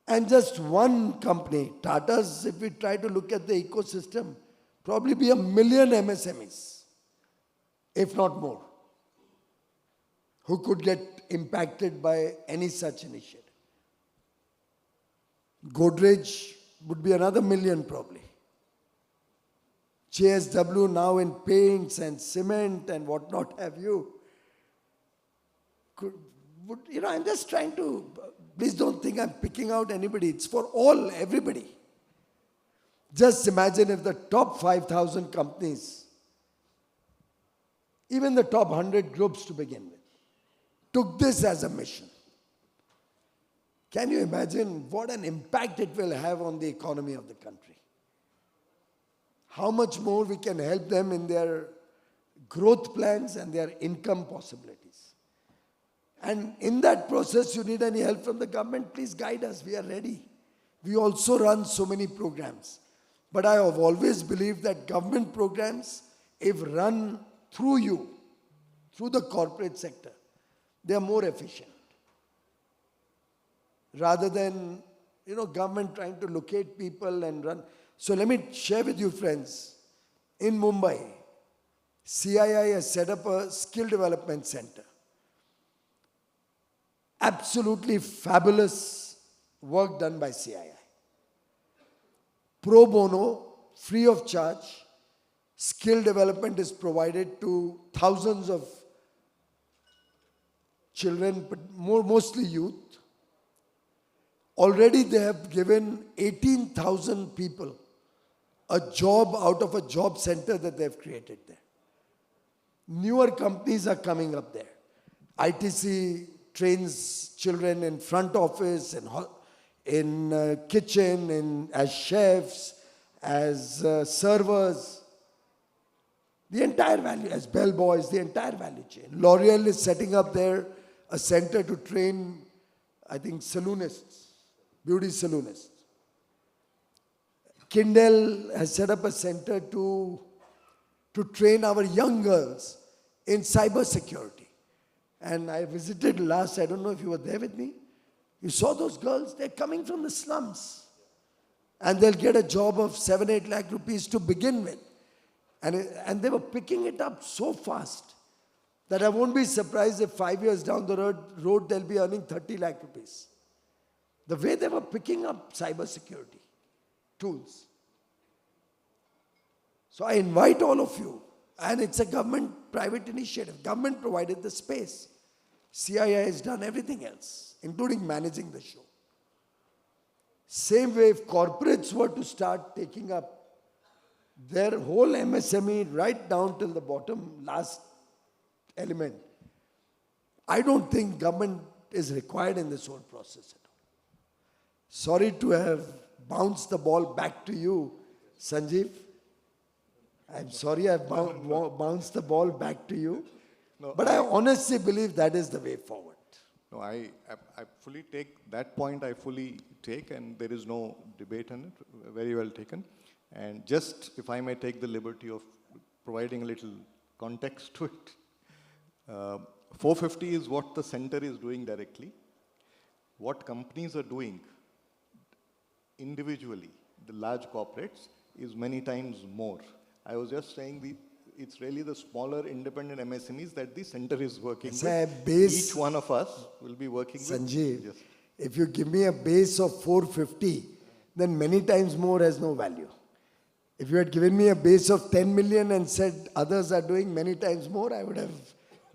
[SPEAKER 3] And just one company, Tata's, if we try to look at the ecosystem, probably be 1 million MSMEs, if not more, who could get impacted by any such initiative. Godrej would be another 1 million probably. JSW now in paints and cement and whatnot have you. I'm just trying to, please don't think I'm picking out anybody. It's for all, everybody. Just imagine if the top 5,000 companies, even the top 100 groups to begin with, took this as a mission. Can you imagine what an impact it will have on the economy of the country? How much more we can help them in their growth plans and their income possibilities. And in that process, you need any help from the government, please guide us. We are ready. We also run so many programs. But I have always believed that government programs, if run through you, through the corporate sector, they are more efficient. Rather than, government trying to locate people and run. So let me share with you, friends. In Mumbai, CII has set up a skill development center. Absolutely fabulous work done by CII. Pro bono, free of charge, skill development is provided to thousands of children, but mostly youth. Already they have given 18,000 people a job out of a job center that they have created there. Newer companies are coming up there. ITC trains children in front office, in kitchen, as chefs, as servers. The entire value, as bellboys, the entire value chain. L'Oreal is setting up there a center to train, I think, saloonists, beauty saloonists. Kindle has set up a center to train our young girls in cyber security. And I visited last, I don't know if you were there with me. You saw those girls, they're coming from the slums. And they'll get a job of 7-8 lakh rupees to begin with. And they were picking it up so fast that I won't be surprised if 5 years down the road they'll be earning 30 lakh rupees. the way they were picking up cybersecurity tools. So I invite all of you, and it's a government-private initiative. Government provided the space. CII has done everything else, including managing the show. Same way, if corporates were to start taking up their whole MSME right down till the bottom, last element, I don't think government is required in this whole process at all. Sorry to have bounced the ball back to you, Sanjeev. I'm sorry I've bounced the ball back to you.
[SPEAKER 4] No,
[SPEAKER 3] but I honestly believe that is the way forward.
[SPEAKER 4] No, I fully take that point. I fully take, and there is no debate on it. Very well taken. And just, if I may take the liberty of providing a little context to it, 450 is what the center is doing directly. What companies are doing individually, the large corporates, is many times more. I was just saying it's really the smaller independent MSMEs that the center is working with. Each one of us will be working
[SPEAKER 3] Sanjeev,
[SPEAKER 4] with.
[SPEAKER 3] if you give me a base of 450, then many times more has no value. If you had given me a base of 10 million and said others are doing many times more, I would have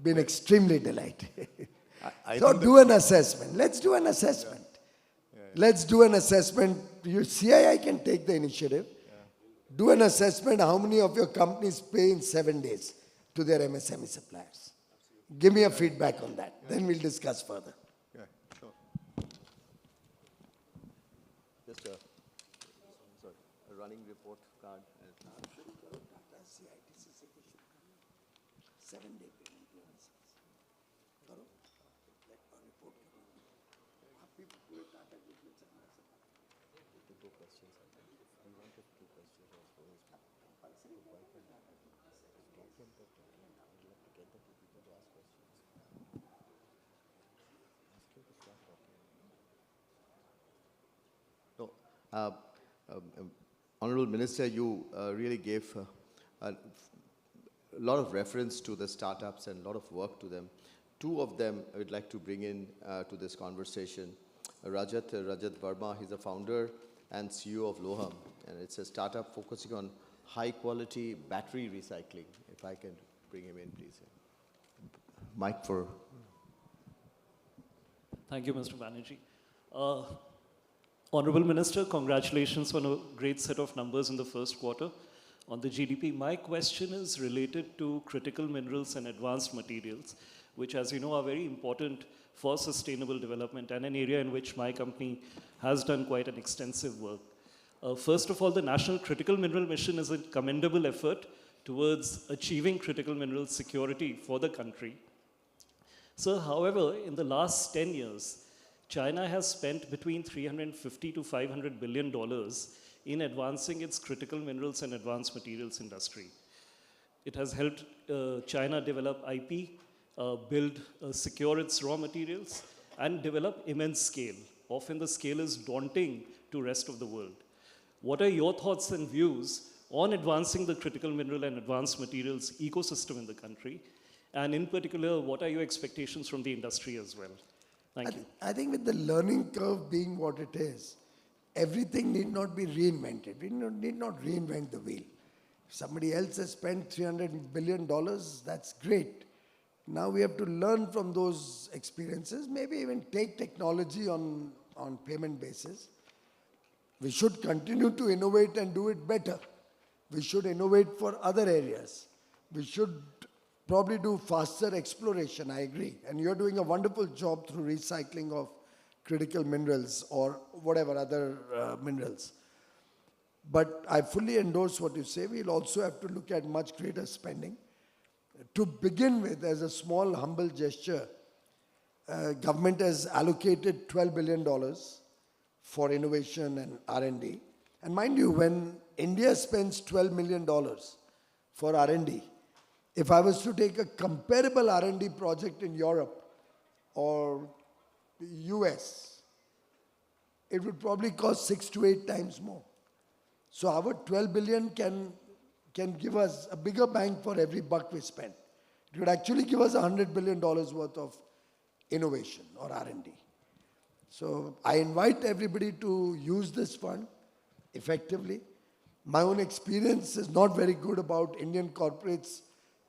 [SPEAKER 3] been extremely delighted. So do an assessment. Let's do an assessment. Let's do an assessment. Your CII can take the initiative. Do an assessment how many of your companies pay in 7 days to their MSME suppliers. Give me a feedback on that. Then we'll discuss further.
[SPEAKER 4] Yeah, sure.
[SPEAKER 2] Just a running report card.
[SPEAKER 3] 7-day
[SPEAKER 2] No, Honorable Minister, you really gave a lot of reference to the startups and a lot of work to them. Two of them I would like to bring in to this conversation. Rajat Verma, he's the founder and CEO of Loham, and it's a startup focusing on high-quality battery recycling. If I can bring him in, please. Mic for...
[SPEAKER 5] Thank you, Mr. Banerjee. Honorable Minister, congratulations on a great set of numbers in the first quarter. On the GDP, my question is related to critical minerals and advanced materials, which, as you know, are very important for sustainable development and an area in which my company has done quite an extensive work. First of all, the National Critical Mineral Mission is a commendable effort towards achieving critical mineral security for the country. So, however, in the last 10 years, China has spent between $350 to $500 billion in advancing its critical minerals and advanced materials industry. It has helped China develop IP, secure its raw materials, and develop immense scale. Often the scale is daunting to rest of the world. What are your thoughts and views on advancing the critical mineral and advanced materials ecosystem in the country? And in particular, what are your expectations from the industry as well? Thank you.
[SPEAKER 3] I think with the learning curve being what it is, everything need not be reinvented. We need not reinvent the wheel. If somebody else has spent $300 billion, that's great. Now we have to learn from those experiences, maybe even take technology on payment basis. We should continue to innovate and do it better. We should innovate for other areas. We should probably do faster exploration, I agree. And you're doing a wonderful job through recycling of critical minerals or whatever other minerals. But I fully endorse what you say. We'll also have to look at much greater spending. To begin with, as a small, humble gesture, government has allocated $12 billion for innovation and R&D. And mind you, when India spends $12 million for R&D, if I was to take a comparable R&D project in Europe or the US, it would probably cost 6 to 8 times more. So our 12 billion can give us a bigger bang for every buck we spend. It would actually give us $100 billion worth of innovation or R&D. So I invite everybody to use this fund effectively. My own experience is not very good about Indian corporates'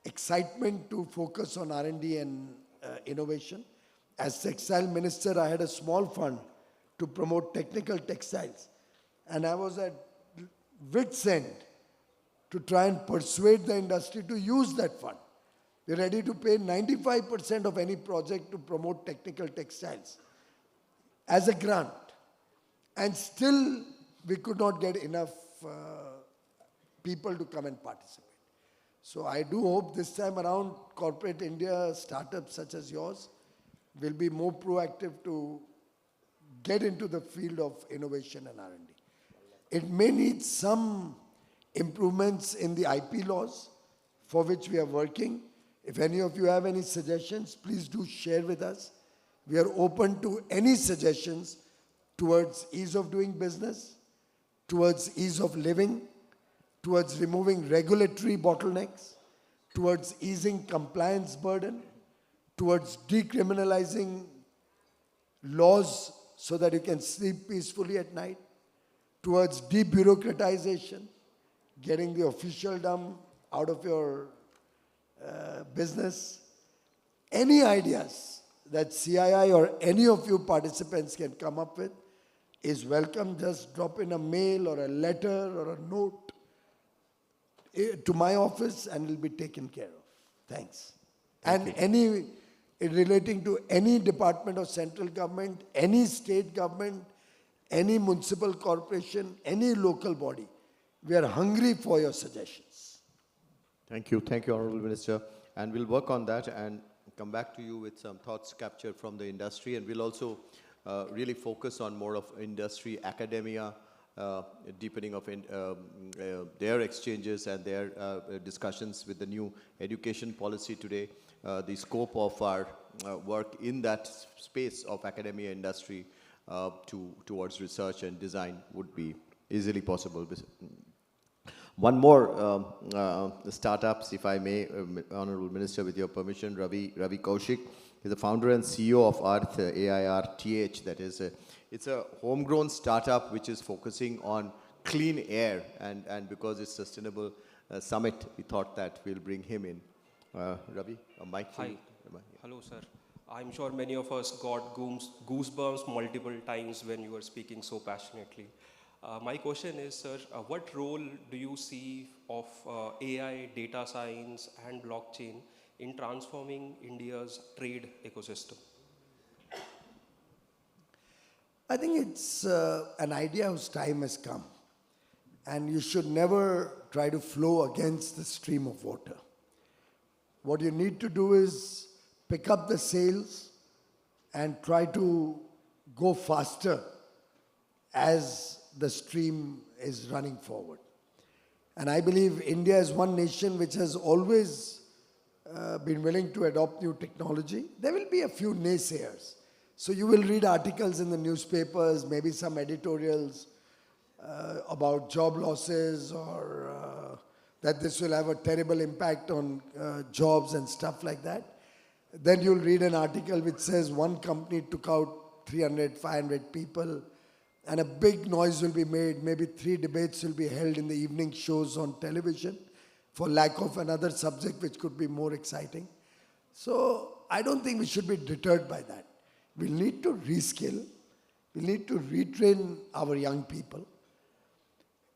[SPEAKER 3] excitement to focus on R&D and innovation. As textile minister, I had a small fund to promote technical textiles. And I was at wit's end to try and persuade the industry to use that fund. We're ready to pay 95% of any project to promote technical textiles as a grant. And still, we could not get enough people to come and participate. So I do hope this time around, corporate India startups such as yours will be more proactive to get into the field of innovation and R&D. It may need some improvements in the IP laws for which we are working. If any of you have any suggestions, please do share with us. We are open to any suggestions towards ease of doing business, towards ease of living, towards removing regulatory bottlenecks, towards easing compliance burden, towards decriminalizing laws so that you can sleep peacefully at night, towards debureaucratization, getting the officialdom out of your business. Any ideas that CII or any of you participants can come up with is welcome. Just drop in a mail or a letter or a note to my office and it will be taken care of. Thanks. And any relating to any department of central government, any state government, any municipal corporation, any local body, we are hungry for your suggestions.
[SPEAKER 2] Thank you, Honorable Minister. And we'll work on that and come back to you with some thoughts captured from the industry. And we'll also really focus on more of industry, academia, deepening of their exchanges and their discussions with the new education policy today. The scope of our work in that space of academia industry towards research and design would be easily possible. One more startups, if I may, Honorable Minister, with your permission, Ravi Kaushik is the founder and CEO of Arth, AIRTH. That is, it's a homegrown startup which is focusing on clean air, and because it's Sustainable Summit, we thought that we'll bring him in. Ravi, a mic for you.
[SPEAKER 6] Hello, sir. I'm sure many of us got goosebumps multiple times when you were speaking so passionately. My question is, sir, what role do you see of AI, data science, and blockchain in transforming India's trade ecosystem?
[SPEAKER 3] I think it's an idea whose time has come. And you should never try to flow against the stream of water. What you need to do is pick up the sails and try to go faster as the stream is running forward. And I believe India is one nation which has always been willing to adopt new technology. There will be a few naysayers. So you will read articles in the newspapers, maybe some editorials about job losses or that this will have a terrible impact on jobs and stuff like that. Then you'll read an article which says one company took out 300, 500 people and a big noise will be made. Maybe 3 debates will be held in the evening shows on television for lack of another subject which could be more exciting. So I don't think we should be deterred by that. We need to reskill. We need to retrain our young people.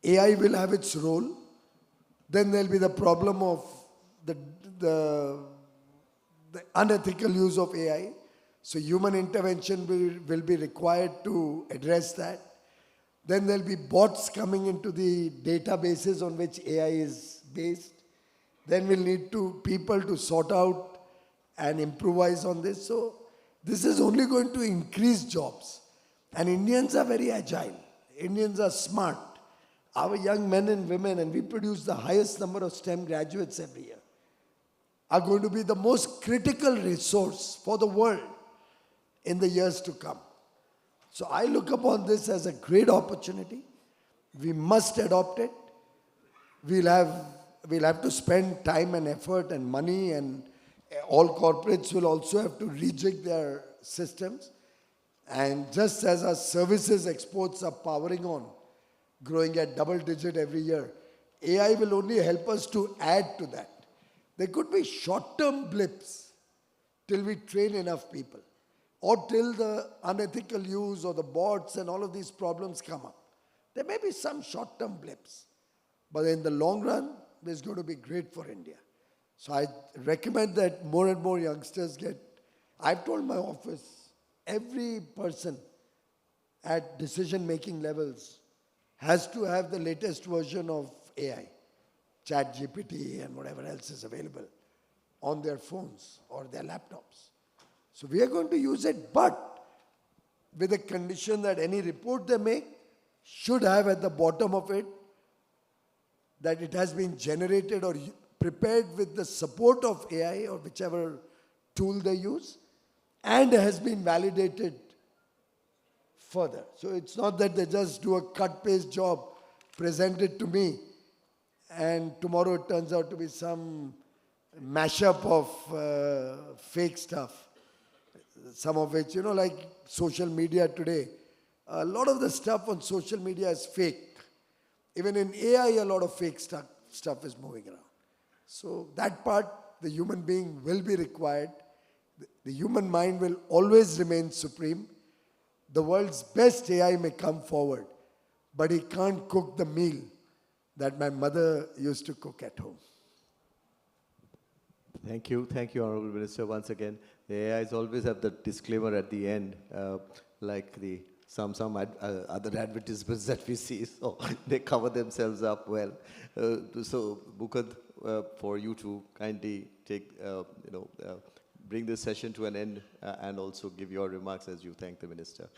[SPEAKER 3] AI will have its role. Then there'll be the problem of the unethical use of AI. So human intervention will be required to address that. Then there'll be bots coming into the databases on which AI is based. Then we'll need people to sort out and improvise on this. So this is only going to increase jobs. And Indians are very agile. Indians are smart. Our young men and women, and we produce the highest number of STEM graduates every year, are going to be the most critical resource for the world in the years to come. So I look upon this as a great opportunity. We must adopt it. We'll have to spend time and effort and money, and all corporates will also have to rejig their systems. And just as our services exports are powering on, growing at double digit every year, AI will only help us to add to that. There could be short-term blips till we train enough people, or till the unethical use or the bots and all of these problems come up. There may be some short-term blips, but in the long run, this is going to be great for India. So I recommend that more and more youngsters get, I've told my office, every person at decision-making levels has to have the latest version of AI, ChatGPT and whatever else is available on their phones or their laptops. So we are going to use it, but with a condition that any report they make should have at the bottom of it that it has been generated or prepared with the support of AI or whichever tool they use, and has been validated further. So it's not that they just do a cut-paste job, present it to me, and tomorrow it turns out to be some mashup of fake stuff. Some of which, like social media today, a lot of the stuff on social media is fake. Even in AI, a lot of fake stuff is moving around. So that part, the human being will be required. The human mind will always remain supreme. The world's best AI may come forward, but he can't cook the meal that my mother used to cook at home.
[SPEAKER 2] Thank you, Honorable Minister. Once again, the AIs always have the disclaimer at the end, like some other advertisements that we see, so they cover themselves up well. So, Mukund, for you to kindly take, bring this session to an end and also give your remarks as you thank the Minister.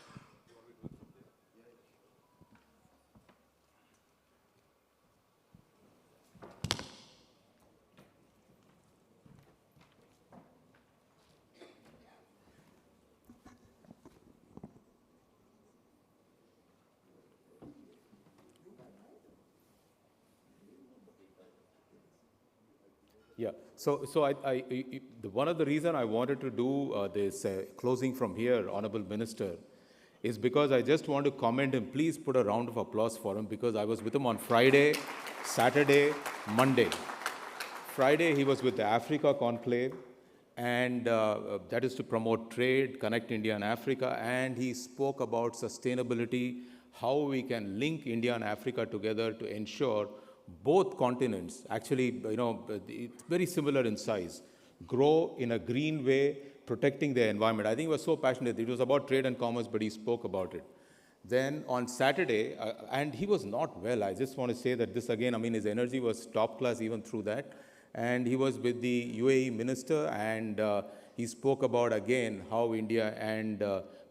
[SPEAKER 7] Yeah, so one of the reasons I wanted to do this closing from here, Honorable Minister, is because I just want to comment and please put a round of applause for him because I was with him on Friday, Saturday, Monday. Friday, he was with the Africa Conclave, and that is to promote trade, connect India and Africa, and he spoke about sustainability, how we can link India and Africa together to ensure both continents, actually, it's very similar in size, grow in a green way, protecting their environment. I think he was so passionate. It was about trade and commerce, but he spoke about it. Then on Saturday, and he was not well. I just want to say that this again, his energy was top class even through that. And he was with the UAE minister, and he spoke about, again, how India and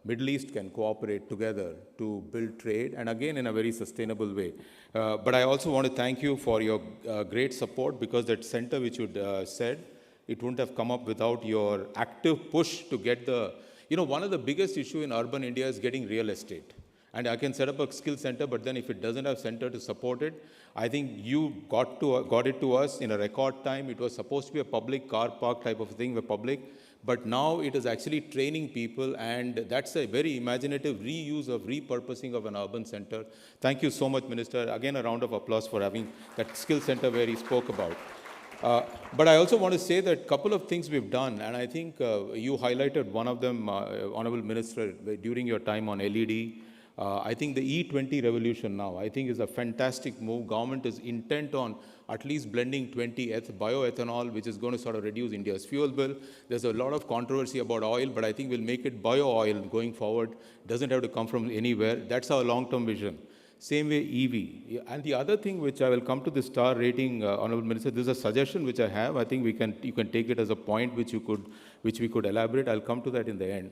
[SPEAKER 7] Middle East can cooperate together to build trade, and again, in a very sustainable way. But I also want to thank you for your great support, because that center which you said, it wouldn't have come up without your active push to get the, one of the biggest issue in urban India is getting real estate. And I can set up a skill center, but then if it doesn't have center to support it, I think you got it to us in a record time. It was supposed to be a public car park type of thing, public, but now it is actually training people, and that's a very imaginative reuse of repurposing of an urban center. Thank you so much, Minister. Again, a round of applause for having that skill center where he spoke about. But I also want to say that a couple of things we've done, and I think you highlighted one of them, Honorable Minister, during your time on LED. I think the E20 revolution now, I think, is a fantastic move. Government is intent on at least blending 20 bioethanol, which is going to sort of reduce India's fuel bill. There's a lot of controversy about oil, but I think we'll make it bio oil going forward. Doesn't have to come from anywhere. That's our long-term vision. Same way EV. And the other thing which I will come to the star rating, Honorable Minister, this is a suggestion which I have. I think you can take it as a point which we could elaborate. I'll come to that in the end.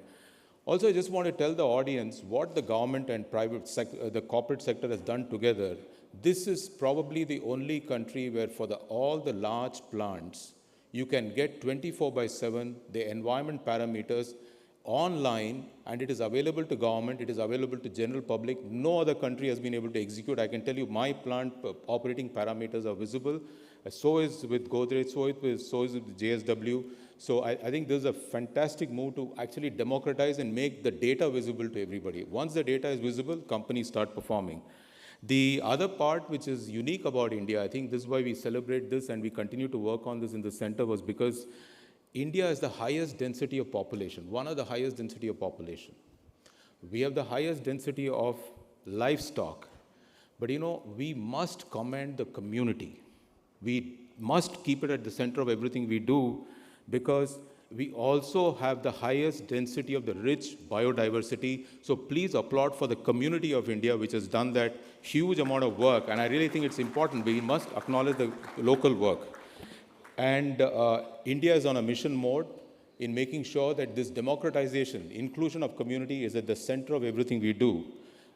[SPEAKER 7] Also, I just want to tell the audience what the government and the corporate sector has done together. This is probably the only country where for all the large plants, you can get 24/7 the environment parameters online, and it is available to government, it is available to general public. No other country has been able to execute. I can tell you my plant operating parameters are visible. So is with Godrej, so is with JSW. So I think this is a fantastic move to actually democratize and make the data visible to everybody. Once the data is visible, companies start performing. The other part which is unique about India, I think this is why we celebrate this and we continue to work on this in the center, was because India is the highest density of population, one of the highest density of population. We have the highest density of livestock. But we must commend the community. We must keep it at the center of everything we do, because we also have the highest density of the rich biodiversity. So please applaud for the community of India, which has done that huge amount of work. And I really think it's important. We must acknowledge the local work. And India is on a mission mode in making sure that this democratization, inclusion of community is at the center of everything we do.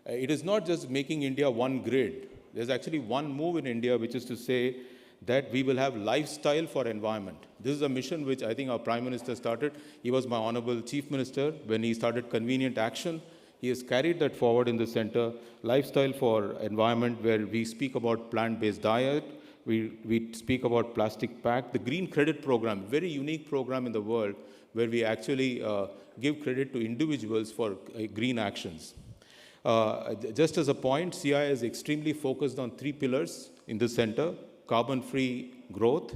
[SPEAKER 7] It is not just making India one grid. There's actually one move in India, which is to say that we will have lifestyle for environment. This is a mission which I think our Prime Minister started. He was my Honorable Chief Minister when he started Convenient Action. He has carried that forward in the center. Lifestyle for environment, where we speak about plant-based diet, we speak about plastic pack. The Green Credit Program, very unique program in the world, where we actually give credit to individuals for green actions. Just as a point, CII is extremely focused on 3 pillars in the center: carbon-free growth,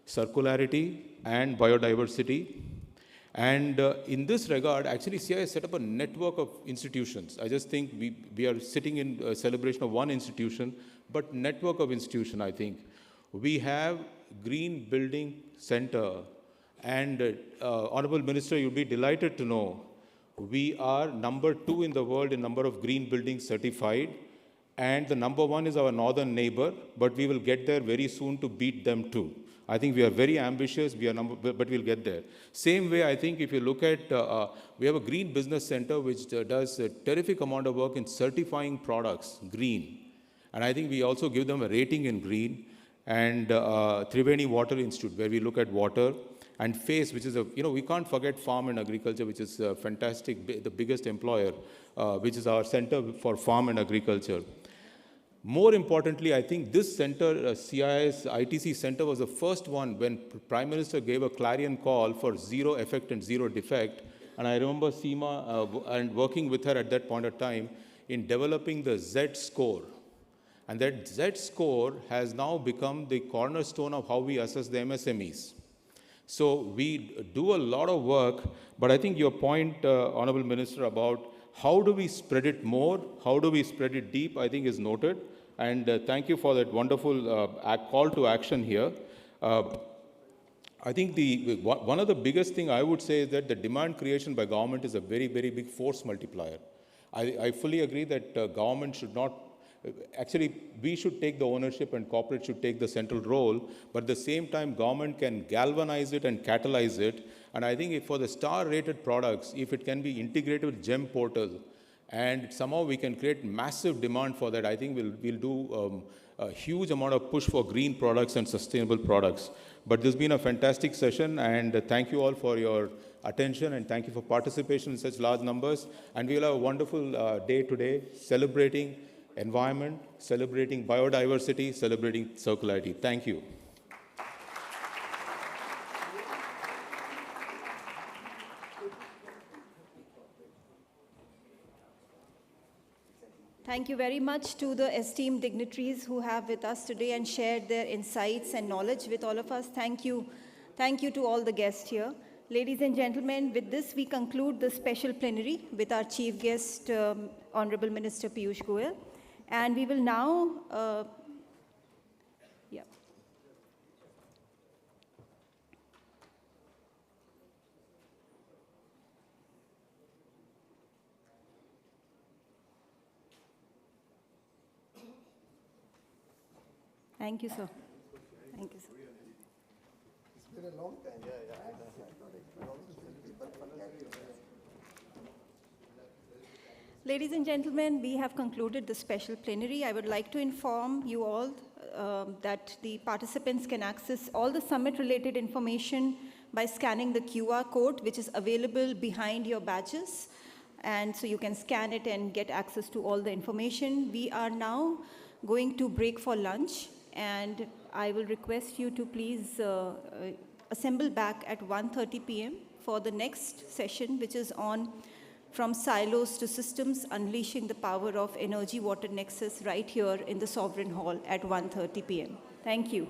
[SPEAKER 7] circularity, and biodiversity. And in this regard, actually, CII has set up a network of institutions. I just think we are sitting in a celebration of one institution, but network of institution, I think. We have Green Building Center, and Honorable Minister, you'll be delighted to know, we are number 2 in the world in number of green buildings certified. And the number 1 is our northern neighbor, but we will get there very soon to beat them too. I think we are very ambitious, but we'll get there. Same way, I think if you look at, we have a Green Business Center which does a terrific amount of work in certifying products green. And I think we also give them a rating in green. And Triveni Water Institute, where we look at water. And FACE, which is we can't forget farm and agriculture, which is fantastic, the biggest employer, which is our Center for Farm and Agriculture. More importantly, I think this center, CII-ITC center, was the first one when Prime Minister gave a clarion call for zero effect and zero defect. And I remember Seema and working with her at that point of time in developing the Z score. And that Z score has now become the cornerstone of how we assess the MSMEs. So we do a lot of work, but I think your point, Honorable Minister, about how do we spread it more, how do we spread it deep, I think is noted. And thank you for that wonderful call to action here. I think one of the biggest thing I would say is that the demand creation by government is a very, very big force multiplier. I fully agree that government should not, actually we should take the ownership and corporate should take the central role, but at the same time government can galvanize it and catalyze it. And I think for the star-rated products, if it can be integrated with GEM portal, and somehow we can create massive demand for that, I think we'll do a huge amount of push for green products and sustainable products. But this has been a fantastic session, and thank you all for your attention, and thank you for participation in such large numbers. And we'll have a wonderful day today, celebrating environment, celebrating biodiversity, celebrating circularity. Thank you.
[SPEAKER 1] Thank you very much to the esteemed dignitaries who have with us today and shared their insights and knowledge with all of us. Thank you. Thank you to all the guests here. Ladies and gentlemen, with this we conclude the special plenary with our chief guest, Honorable Minister Piyush Goyal. And we will now, Thank you, sir. Thank you, sir.
[SPEAKER 3] It's been a long time.
[SPEAKER 1] Ladies and gentlemen, we have concluded the special plenary. I would like to inform you all that the participants can access all the summit-related information by scanning the QR code, which is available behind your badges. And so you can scan it and get access to all the information. We are now going to break for lunch, and I will request you to please assemble back at 1:30 p.m. for the next session, which is on From Silos to Systems, Unleashing the Power of Energy Water Nexus, right here in the Sovereign Hall at 1:30 p.m. Thank you.